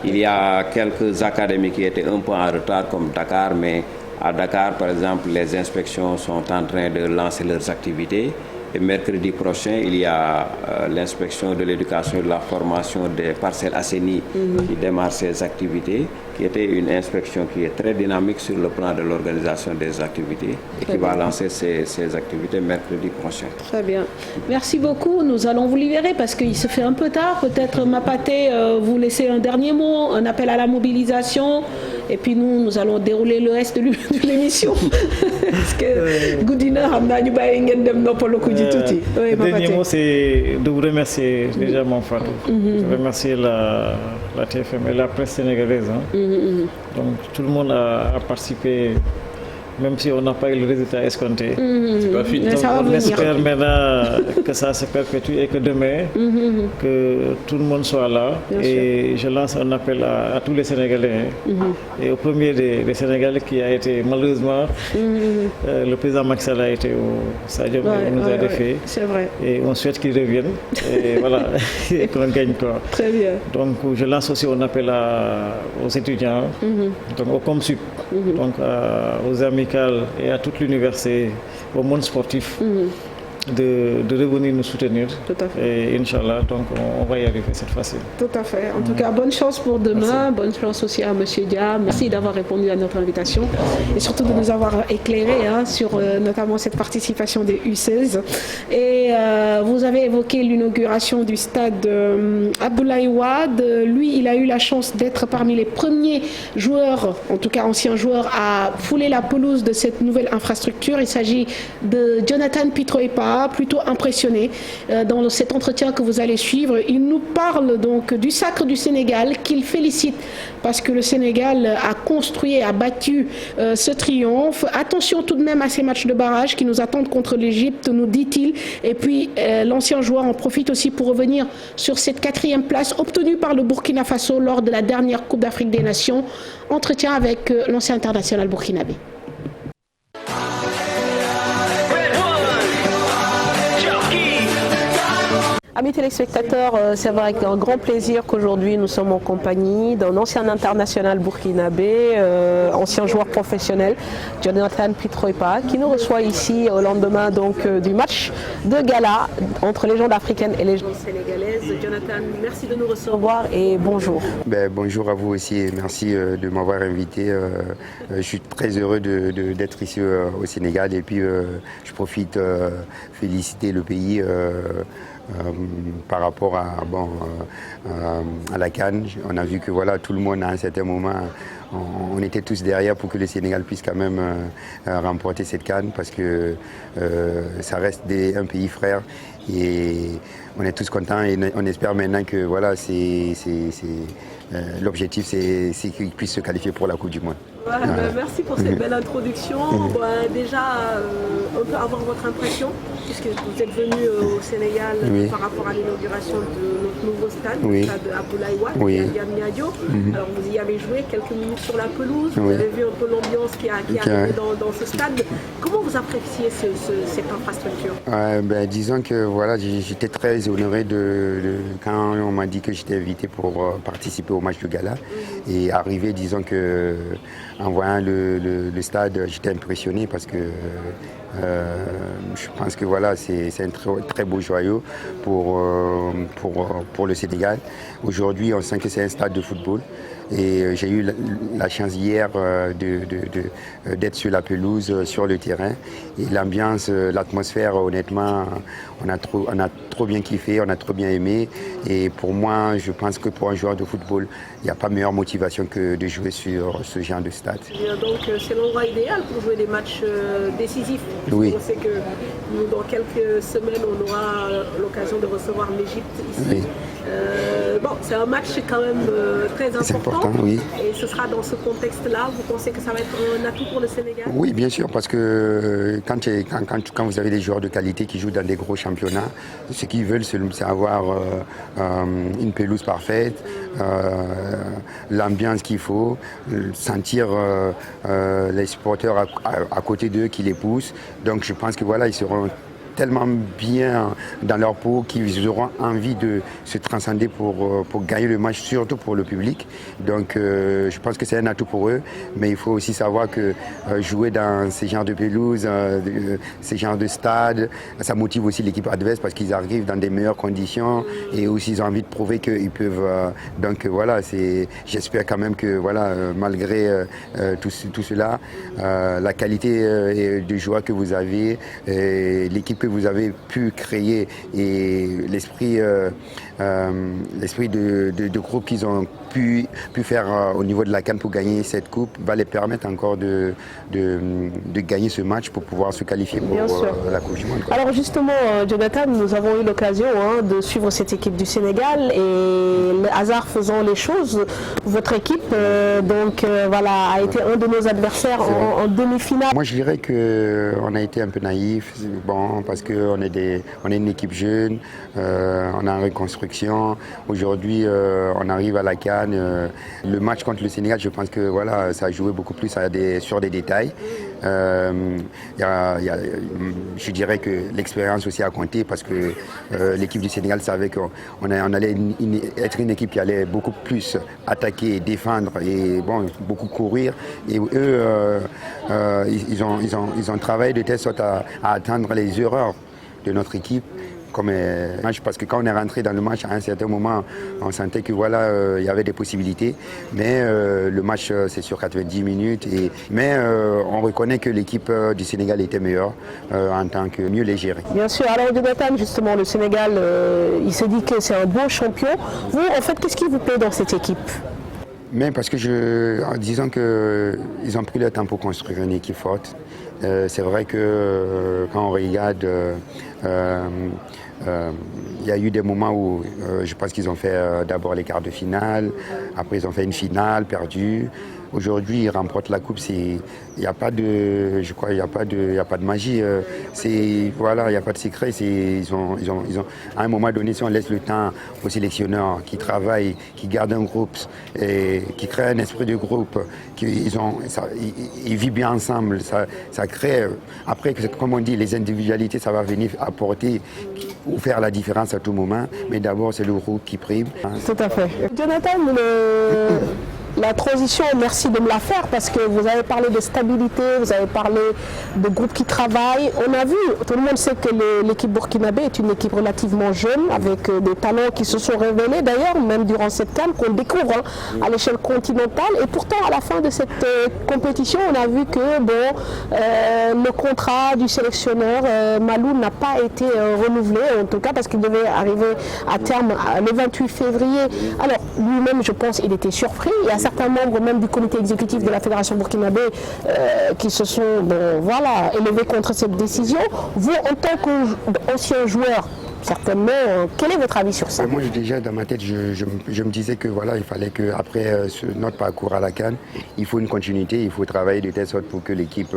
Il y a quelques académies qui étaient un peu en retard comme Dakar, mais à Dakar par exemple les inspections sont en train de lancer leurs activités. Et mercredi prochain, il y a l'inspection de l'éducation et de la formation des parcelles assainies qui démarre ses activités, qui était une inspection qui est très dynamique sur le plan de l'organisation des activités et qui va lancer ses activités mercredi prochain. Très bien. Merci beaucoup. Nous allons vous libérer parce qu'il se fait un peu tard. Peut-être Mapaté, vous laissez un dernier mot, un appel à la mobilisation Et puis nous allons dérouler le reste de l'émission. Parce que Goudina, Hamna, nous le dernier mot, c'est de vous remercier déjà, mon frère. Je remercie la TFM et la presse sénégalaise. Donc tout le monde a participé, même si on n'a pas eu le résultat escompté. C'est pas fini. Donc, on espère maintenant que ça se perpétue et que demain, que tout le monde soit là. Bien et je lance un appel à tous les Sénégalais. Et au premier des Sénégalais qui a été malheureusement, le président Macky Sall a été au stadium et nous a défait. C'est vrai. Et on souhaite qu'il revienne. Et voilà, et qu'on gagne quoi. Très bien. Donc je lance aussi un appel aux étudiants, donc au ComSup, donc aux amicales et à toute l'université, au monde sportif, de revenir nous soutenir. Tout à fait. Et Inch'Allah, donc on va y arriver cette fois-ci. Tout à fait. En tout cas, bonne chance pour demain. Merci. Bonne chance aussi à M. Dia. Merci d'avoir répondu à notre invitation et surtout de nous avoir éclairé sur notamment cette participation des U16. Et vous avez évoqué l'inauguration du stade Abdoulaye Wade. Lui, il a eu la chance d'être parmi les premiers joueurs, en tout cas anciens joueurs, à fouler la pelouse de cette nouvelle infrastructure. Il s'agit de Jonathan Pitroipa, plutôt impressionné dans cet entretien que vous allez suivre. Il nous parle donc du sacre du Sénégal, qu'il félicite parce que le Sénégal a construit et a battu ce triomphe. Attention tout de même à ces matchs de barrage qui nous attendent contre l'Égypte, nous dit-il. Et puis l'ancien joueur en profite aussi pour revenir sur cette 4e place obtenue par le Burkina Faso lors de la dernière Coupe d'Afrique des Nations. Entretien avec l'ancien international burkinabé. Amis téléspectateurs, c'est avec un grand plaisir qu'aujourd'hui nous sommes en compagnie d'un ancien international burkinabé, ancien joueur professionnel, Jonathan Pitroipa, qui nous reçoit ici au lendemain donc, du match de gala entre légendes africaines et légendes sénégalaises. Jonathan, merci de nous recevoir et bonjour. Bonjour à vous aussi et merci de m'avoir invité. Je suis très heureux d'être ici au Sénégal et puis je profite féliciter le pays. Par rapport à la CAN, on a vu que voilà, tout le monde à un certain moment, on était tous derrière pour que le Sénégal puisse quand même remporter cette CAN parce que ça reste un pays frère et on est tous contents et on espère maintenant que voilà, l'objectif c'est qu'ils puissent se qualifier pour la Coupe du Monde. Voilà, merci pour cette belle introduction. Déjà, on peut avoir votre impression, puisque vous êtes venu au Sénégal par rapport à l'inauguration de notre nouveau stade, le stade Abdoulaye Wade, à Diamniadio. Alors vous y avez joué quelques minutes sur la pelouse, vous avez vu un peu l'ambiance qui arrive dans ce stade. Comment vous appréciez cette infrastructure? Disons que voilà, j'étais très honoré quand on m'a dit que j'étais invité pour participer au match de gala et arriver, disons que en voyant le stade, j'étais impressionné parce que je pense que voilà, c'est un très beau joyau pour le Sénégal. Aujourd'hui, on sent que c'est un stade de football. Et j'ai eu la chance hier d'être sur la pelouse, sur le terrain. Et l'ambiance, l'atmosphère, honnêtement, on a trop bien kiffé, on a trop bien aimé. Et pour moi, je pense que pour un joueur de football, il n'y a pas meilleure motivation que de jouer sur ce genre de stade. Donc c'est l'endroit idéal pour jouer des matchs décisifs. Oui. On sait que nous, dans quelques semaines, on aura l'occasion de recevoir l'Égypte ici. Oui. C'est un match quand même très important. Oui. Et ce sera dans ce contexte-là, vous pensez que ça va être un atout pour le Sénégal? Oui, bien sûr, parce que quand vous avez des joueurs de qualité qui jouent dans des gros championnats, ce qu'ils veulent, c'est avoir une pelouse parfaite, l'ambiance qu'il faut, sentir les supporters à côté d'eux qui les poussent. Donc je pense que voilà, ils seront tellement bien dans leur peau qu'ils auront envie de se transcender pour gagner le match, surtout pour le public. Donc je pense que c'est un atout pour eux, mais il faut aussi savoir que jouer dans ces genres de pelouses, ces genres de stades, ça motive aussi l'équipe adverse parce qu'ils arrivent dans des meilleures conditions et aussi ils ont envie de prouver qu'ils peuvent. Donc voilà, j'espère quand même que voilà, malgré tout cela, la qualité de joueurs que vous avez, l'équipe que vous avez pu créer et l'esprit de groupe qu'ils ont pu faire au niveau de la CAN pour gagner cette coupe va les permettre encore de gagner ce match pour pouvoir se qualifier pour la Coupe du Monde. Alors justement, Jonathan, nous avons eu l'occasion de suivre cette équipe du Sénégal et le hasard faisant les choses, votre équipe a été un de nos adversaires en demi-finale. Moi je dirais qu'on a été un peu naïf, parce qu'on est une équipe jeune, on est en reconstruction. Aujourd'hui on arrive à la CAN. Le match contre le Sénégal, je pense que ça a joué beaucoup plus sur des détails. Je dirais que l'expérience aussi a compté parce que l'équipe du Sénégal savait qu'on allait être une équipe qui allait beaucoup plus attaquer, défendre et beaucoup courir. Et eux, ils ont travaillé de telle sorte à atteindre les erreurs de notre équipe. Parce que quand on est rentré dans le match, à un certain moment, on sentait que il y avait des possibilités. Mais le match, c'est sur 90 minutes. Mais on reconnaît que l'équipe du Sénégal était meilleure en tant que mieux les gérer. Bien sûr. Alors, Jonathan, justement, le Sénégal, il se dit que c'est un bon champion. Vous, en fait, qu'est-ce qui vous plaît dans cette équipe ? Mais parce que disons qu'ils ont pris le temps pour construire une équipe forte. C'est vrai que quand on regarde, il y a eu des moments où je pense qu'ils ont fait d'abord les quarts de finale, après ils ont fait une finale perdue. Aujourd'hui, ils remportent la coupe. Il n'y a pas de, il y a pas de magie. Il n'y a pas de secret. Ils ont, à un moment donné, si on laisse le temps aux sélectionneurs qui travaillent, qui gardent un groupe et qui créent un esprit de groupe, ils vivent bien ensemble. Ça crée. Après, comme on dit, les individualités, ça va venir apporter ou faire la différence à tout moment. Mais d'abord, c'est le groupe qui prime. Tout à fait. Jonathan, la transition, merci de me la faire parce que vous avez parlé de stabilité, vous avez parlé de groupes qui travaillent. On a vu, tout le monde sait que l'équipe burkinabé est une équipe relativement jeune avec des talents qui se sont révélés d'ailleurs, même durant cette CAN qu'on découvre à l'échelle continentale. Et pourtant, à la fin de cette compétition, on a vu que le contrat du sélectionneur Malou n'a pas été renouvelé, en tout cas parce qu'il devait arriver à terme le 28 février. Alors, lui-même, je pense, il était surpris. Il y a certains membres même du comité exécutif de la Fédération burkinabé qui se sont élevés contre cette décision. Vous, en tant qu'ancien joueur, certainement, quel est votre avis sur ça ? Moi, déjà, dans ma tête, je me disais que il fallait qu'après notre parcours à la CAN, il faut une continuité, il faut travailler de telle sorte pour que l'équipe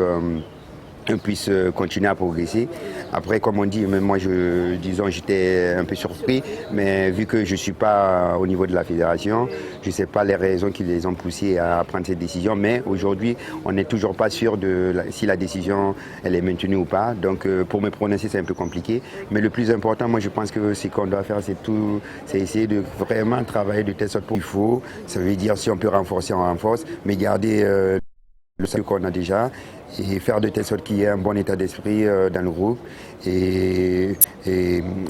puisse continuer à progresser. Après, comme on dit, même moi, j'étais un peu surpris, mais vu que je ne suis pas au niveau de la fédération, je ne sais pas les raisons qui les ont poussés à prendre cette décision, mais aujourd'hui, on n'est toujours pas sûr si la décision elle est maintenue ou pas. Donc, pour me prononcer, c'est un peu compliqué. Mais le plus important, moi, je pense que ce qu'on doit faire, c'est essayer de vraiment travailler de telle sorte qu'il faut. Ça veut dire, si on peut renforcer, on renforce, mais garder le salut qu'on a déjà et faire de telle sorte qu'il y ait un bon état d'esprit dans le groupe et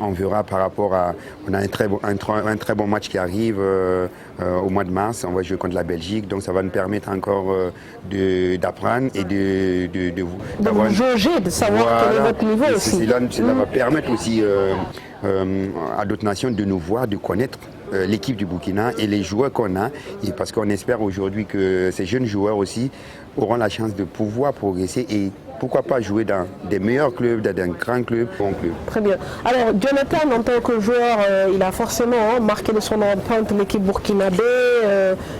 on verra par rapport à... On a un très bon match qui arrive au mois de mars, on va jouer contre la Belgique, donc ça va nous permettre encore d'apprendre et de vous jauger, de savoir quel est votre niveau aussi. Cela va permettre aussi à d'autres nations de nous voir, de connaître l'équipe du Burkina et les joueurs qu'on a, et parce qu'on espère aujourd'hui que ces jeunes joueurs aussi auront la chance de pouvoir progresser et pourquoi pas jouer dans des meilleurs clubs, dans des grands clubs, bons clubs. Très bien. Alors, Jonathan, en tant que joueur, il a forcément marqué de son empreinte l'équipe burkinabé.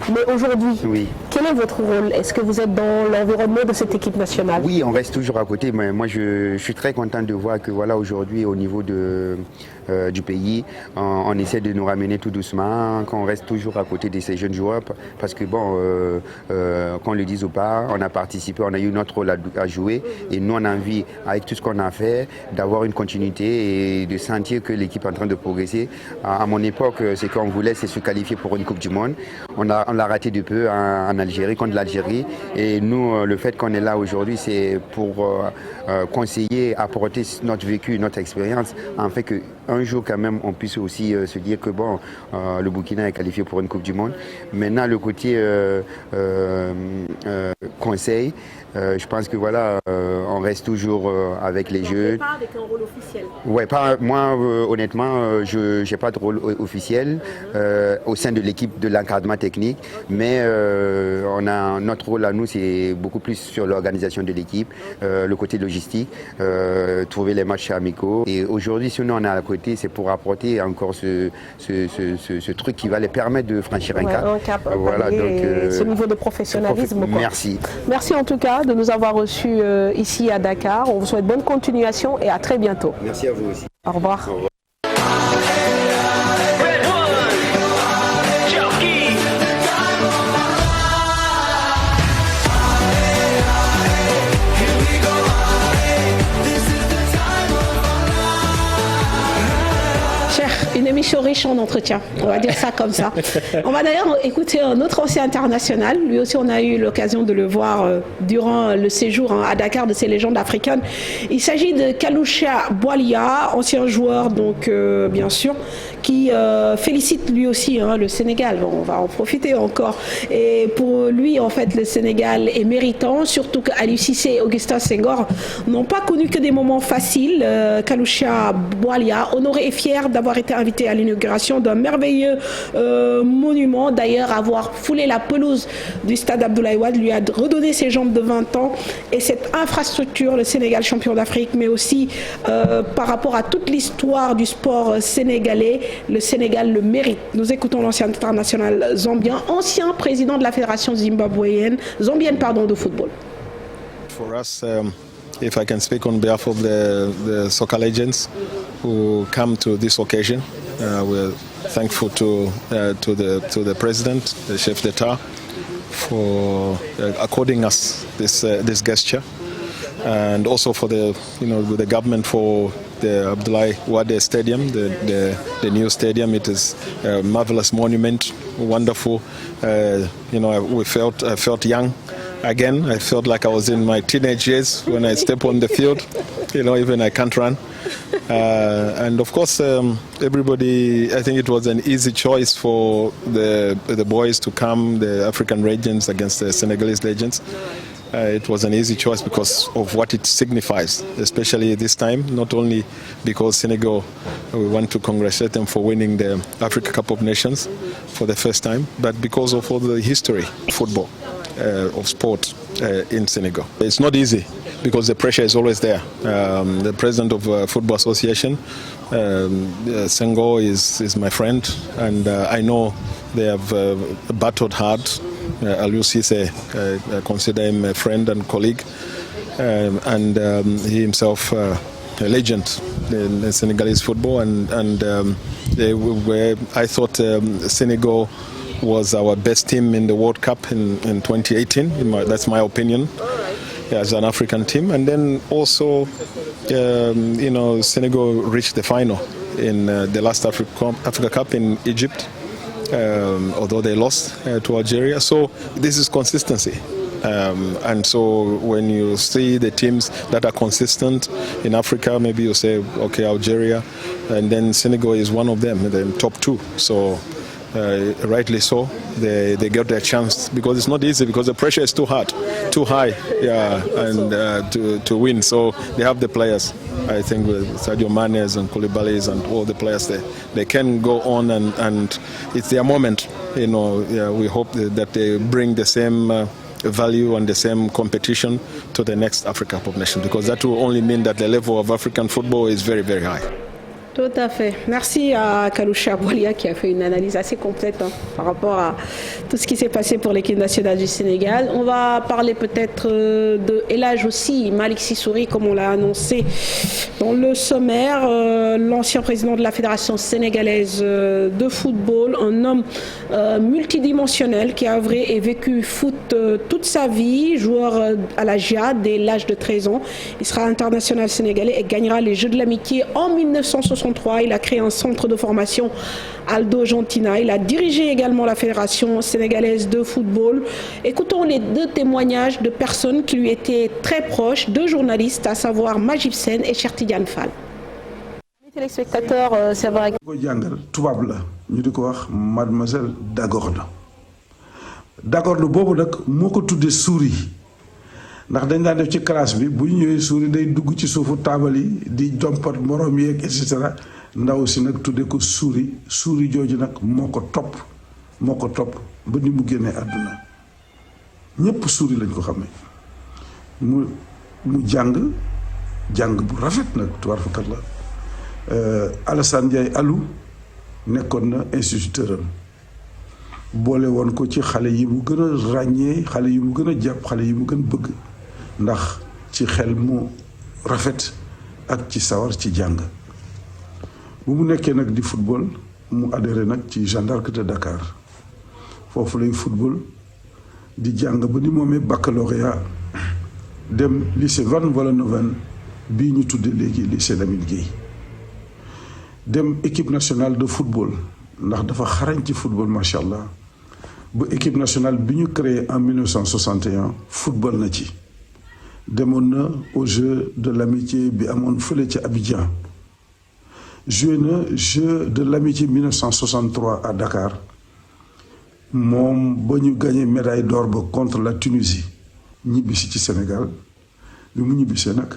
Mais aujourd'hui, quel est votre rôle ? Est-ce que vous êtes dans l'environnement de cette équipe nationale ? Oui, on reste toujours à côté. Mais moi, je suis très content de voir que aujourd'hui, au niveau du pays, on essaie de nous ramener tout doucement, qu'on reste toujours à côté de ces jeunes joueurs. Parce que, qu'on le dise ou pas, on a participé, on a eu notre rôle à jouer. Et nous, on a envie, avec tout ce qu'on a fait, d'avoir une continuité et de sentir que l'équipe est en train de progresser. À mon époque, ce qu'on voulait, c'est se qualifier pour une Coupe du Monde. On l'a raté de peu en Algérie, contre l'Algérie. Et nous, le fait qu'on est là aujourd'hui, c'est pour conseiller, apporter notre vécu, notre expérience, en fait que un jour quand même on puisse aussi se dire que bon, le Burkina est qualifié pour une Coupe du Monde. Maintenant le côté conseil, je pense que voilà, on reste toujours avec les jeunes. Pas avec un rôle officiel. Ouais, moi honnêtement, je n'ai pas de rôle officiel au sein de l'équipe de l'encadrement technique, mais on a notre rôle à nous, c'est beaucoup plus sur l'organisation de l'équipe, le côté logistique, trouver les matchs amicaux. Et aujourd'hui, si nous on est à côté, c'est pour apporter encore ce truc qui va les permettre de franchir un cap. Voilà, donc ce niveau de professionnalisme. Merci. Merci en tout cas de nous avoir reçus ici à Dakar. On vous souhaite bonne continuation et à très bientôt. Merci à vous aussi. Au revoir. Au revoir. Une émission riche en entretien, on va dire ça comme ça. On va d'ailleurs écouter un autre ancien international. Lui aussi, on a eu l'occasion de le voir durant le séjour à Dakar de ces légendes africaines. Il s'agit de Kalusha Bwalia, ancien joueur, donc bien sûr, qui félicite lui aussi le Sénégal. Bon, on va en profiter encore. Et pour lui, en fait, le Sénégal est méritant, surtout qu'Aliou Cissé et Augustin Senghor n'ont pas connu que des moments faciles. Kalusha Bwalia, honoré et fier d'avoir été invité à l'inauguration d'un merveilleux monument. D'ailleurs, avoir foulé la pelouse du stade Abdoulaye Wade lui a redonné ses jambes de 20 ans. Et cette infrastructure, le Sénégal champion d'Afrique, mais aussi par rapport à toute l'histoire du sport sénégalais, le Sénégal le mérite. Nous écoutons l'ancien international zambien, ancien président de la fédération zambienne de football. For us, if I can speak on behalf of the soccer legends who come to this occasion, we're thankful to the president, the chef d'État, for according us this gesture, and also for the government for the Abdoulaye Wade Stadium, the new stadium. It is a marvelous monument, wonderful. I felt young again. I felt like I was in my teenage years when I step on the field. Even I can't run. And of course, everybody, I think it was an easy choice for the boys to come, the African legends against the Senegalese legends. It was an easy choice because of what it signifies, especially this time, not only because Senegal, we want to congratulate them for winning the Africa Cup of Nations for the first time, but because of all the history of football, of sport in Senegal. It's not easy because the pressure is always there. The president of Football Association, Senghor, is my friend, and I know they have battled hard. Aliou Cissé, I consider him a friend and colleague, and he himself a legend in Senegalese football, and I thought Senegal was our best team in the World Cup in 2018. That's my opinion, as an African team. And then also, Senegal reached the final in the last Africa Cup in Egypt. Although they lost to Algeria. So this is consistency. And so when you see the teams that are consistent in Africa, maybe you say, okay, Algeria, and then Senegal is one of them, the top two. So rightly so, they get their chance, because it's not easy, because the pressure is too high, and to win. So they have the players. I think with Sadio Manes and Koulibaly's and all the players there, they can go on, and it's their moment. We hope that they bring the same value and the same competition to the next Africa Cup of Nations, because that will only mean that the level of African football is very, very high. Tout à fait. Merci à Kalusha Bwalia qui a fait une analyse assez complète par rapport à tout ce qui s'est passé pour l'équipe nationale du Sénégal. On va parler peut-être de El Hadj aussi, Malick Sissouri, comme on l'a annoncé dans le sommaire, l'ancien président de la Fédération sénégalaise de football, un homme multidimensionnel qui a œuvré et vécu foot toute sa vie, joueur à la GIA dès l'âge de 13 ans. Il sera international sénégalais et gagnera les Jeux de l'amitié en 1963. Il a créé un centre de formation Aldo Gentina. Il a dirigé également la Fédération sénégalaise de football. Écoutons les deux témoignages de personnes qui lui étaient très proches, deux journalistes, à savoir Majib Sen et Cheikh Tidiane Fall. Téléspectateurs, c'est vrai. ko jàngal tubaab la ñu di ko wax mademoiselle Dagordo boobu nag moo ko tuddee souris ndax dañ daan def ci classe bi bu ñëwee souris day dugg ci suufu taabal yi di dompat morom yeeg et cetera ndaw si nag tuddee ko souris jooju nag moo ko topp ba ni mu génnee àdduna ñépp souris lañ ko xamee mu jàng bu rafet nag tubaarfakat la Alassane Ndiaye Alou nekkoon na instituteur am boole woon ko ci xale yi mu gën a ràññee xale yi mu gën a jàpp xale yi mu gën bëgg ndax ci xel mu rafet ak ci sawar ci jàng bu mu nekkee nag di football mu adhéré nag ci Jeanne d'Arc de Dakar foofu lay football di jàng ba ni moomee baccalauréat dem lycée Van Vollenhoven bii ñu tudde léegi lycée Lamine Gueye dem équipe nationale de football ndax dafa xarañ ci football macha allah ba équipe nationale bi ñu créé en 1961 football na ci demoon na au jeu de l'amitié bi amoon fële ci Abidjan joué na jeu de l'amitié 1963 à Dakar moom ba ñu gagné médaille d'or ba contre la Tunisie ñibbisi ci Sénégal bi mu ñibbisee nag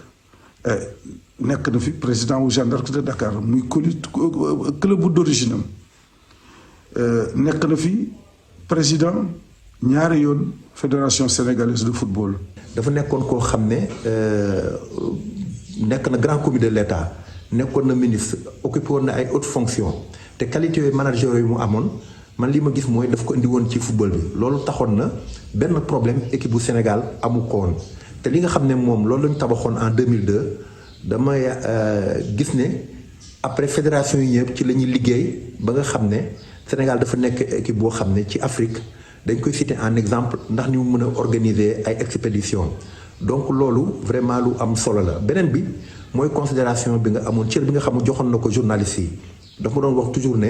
nekk na fi président wu Jeanne d'Arc de Dakar muy club d'origine am nekk na fi président ñaari yoon fédération sénégalaise de football. dafa nekkoon koo xam ne nekk na grand commis de l'État nekkoon na ministre occupé woon na ay hautes fonctions te qualité yooyu manager yooyu mu amoon man li ma gis mooy daf ko indi woon ci football bi loolu taxoon na benn problème équipe bu Sénégal amu ko woon te li nga xam ne moom loolu lañu tabaxoon en 2002 damay gis ne après fédération yi ñëpp ci la ñuy liggéey ba nga xam ne Sénégal dafa nekk équipe boo xam ne ci Afrique dañ koy citer en exemple ndax ni mu mën a organiser ay expédition donc loolu vraiment lu am solo la beneen bi mooy considération bi nga amoon cër bi nga xam ne joxoon na ko journalistes yi dafa doon wax toujours ne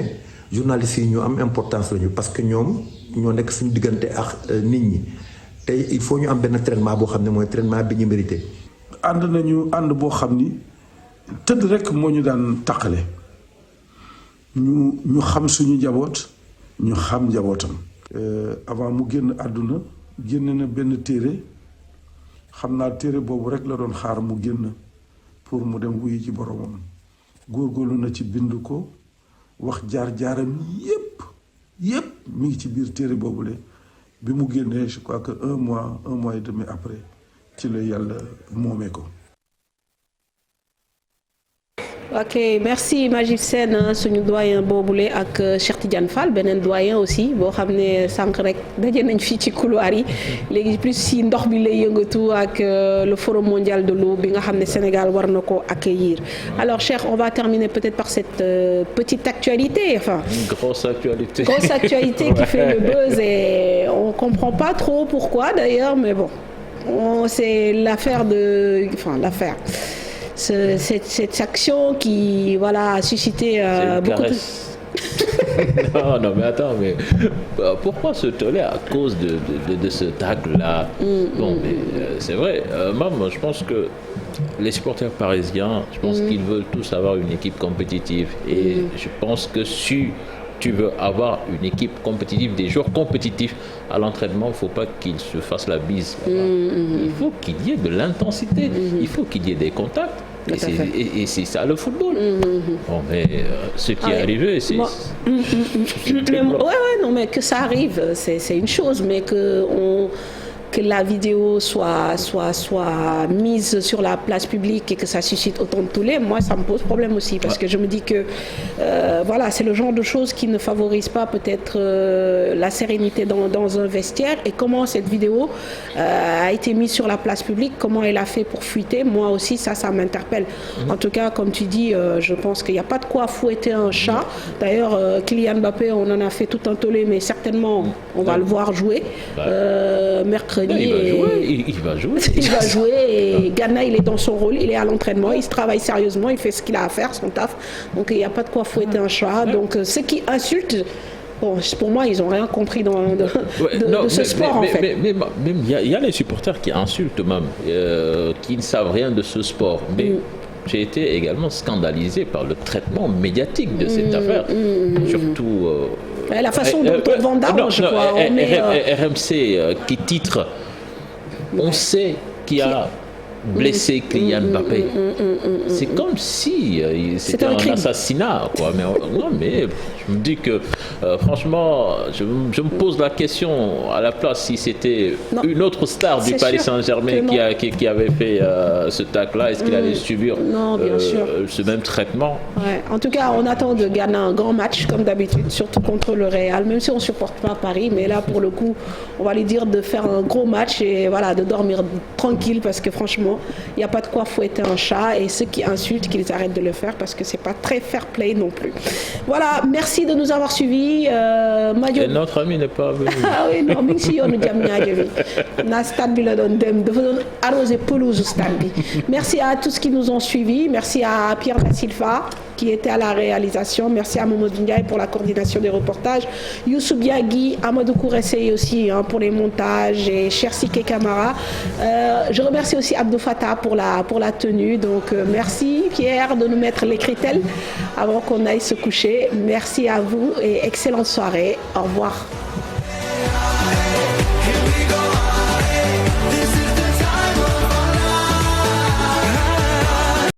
journalistes yi ñu am importance lañu parce que ñoom ñoo nekk suñu diggante ak nit ñi te il faut ñu am benn traitement boo xam ne mooy traitement bi ñu mérité. ànd nañu ànd boo xam ni tëdd rek moo ñu daan taqale ñu xam suñu njaboot ñu xam njabootam. avant mu génn àdduna génn na benn téere xam naa téere boobu rek la doon xaar mu génn pour mu dem wuyu ci boromam góorgóorlu na ci bind ko wax jaar-jaaram yépp mi ngi ci biir téere boobule bi mu génnee je crois que un mois et demi après ci la yàlla moomee ko. ok merci Magib Sène suñu doyen boobule ak Cheikh Tidiane Fall beneen doyen aussi boo xam ne sànq rek daje nañ fii ci couloir yi léegi plus si ndox bi lay yëngatu ak le forum mondial de l'eau bi nga xam ne Sénégal war na ko accueillir alors Cheikh on va terminer peut-être par cette petite actualité enfin grosse actualité qui fait le buzz et on comprend pas trop pourquoi d'ailleurs mais bon c'est l'affaire cette action qui voilà a suscité beaucoup de... non mais attends mais pourquoi se toller à cause de ce tag-là bon mais c'est vrai moi je pense que les supporters parisiens je pense qu'ils veulent tous avoir une équipe compétitive et je pense que si tu veux avoir une équipe compétitive, des joueurs compétitifs à l'entraînement, il ne faut pas qu'ils se fassent la bise. Il faut qu'il y ait de l'intensité, il faut qu'il y ait des contacts. Et c'est ça le football. Bon, mais ce qui est arrivé, c'est... non, mais que ça arrive, c'est une chose, mais que la vidéo soit mise sur la place publique et que ça suscite autant de tollé, moi ça me pose problème aussi parce que je me dis que voilà, c'est le genre de choses qui ne favorise pas peut-être la sérénité dans un vestiaire et comment cette vidéo a été mise sur la place publique, comment elle a fait pour fuiter, moi aussi ça m'interpelle. En tout cas, comme tu dis, je pense qu'il n'y a pas de quoi fouetter un chat. D'ailleurs, Kylian Mbappé, on en a fait tout un tollé, mais certainement on va le voir jouer mercredi. Il va jouer. Il va jouer et Ghana, il est dans son rôle, il est à l'entraînement, il travaille sérieusement, il fait ce qu'il a à faire, son taf. Donc il n'y a pas de quoi fouetter un chat. Donc ceux qui insultent, bon, pour moi, ils n'ont rien compris de ce sport en fait. Mais il y a les supporters qui insultent même, qui ne savent rien de ce sport. Mais j'ai été également scandalisé par le traitement médiatique de cette affaire. Surtout... la façon dont on vendange, quoi. RMC qui titre « On sait qui a blessé Kylian Mbappé ». C'est comme si c'était un assassinat, quoi. Mais je me dis que, franchement, je me pose la question à la place si c'était une autre star du Paris Saint-Germain qui avait fait ce tacle-là, est-ce qu'il allait subir ce même traitement? Ouais. En tout cas, on attend de gagner un grand match, comme d'habitude, surtout contre le Real, même si on ne supporte pas Paris. Mais là, pour le coup, on va lui dire de faire un gros match et voilà, de dormir tranquille, parce que franchement, il n'y a pas de quoi fouetter un chat, et ceux qui insultent, qu'ils arrêtent de le faire, parce que c'est pas très fair play non plus. Voilà, merci de nous avoir suivis. Et notre ami n'est pas venu. Ah oui, non, mais si on nous dit na stade bi la doon dem dafa doon arroser pelouse stade bi. Merci à tous qui nous ont suivis. Merci à Pierre Da Silva qui était à la réalisation. Merci à Mamadou Ndiaye pour la coordination des reportages. Youssou Biagui, Amadou Kouressé aussi pour les montages, et Chersike Camara. Je remercie aussi Abdou Fattah pour la tenue. Donc merci Pierre de nous mettre les critelles avant qu'on aille se coucher. Merci à vous et excellente soirée. Au revoir.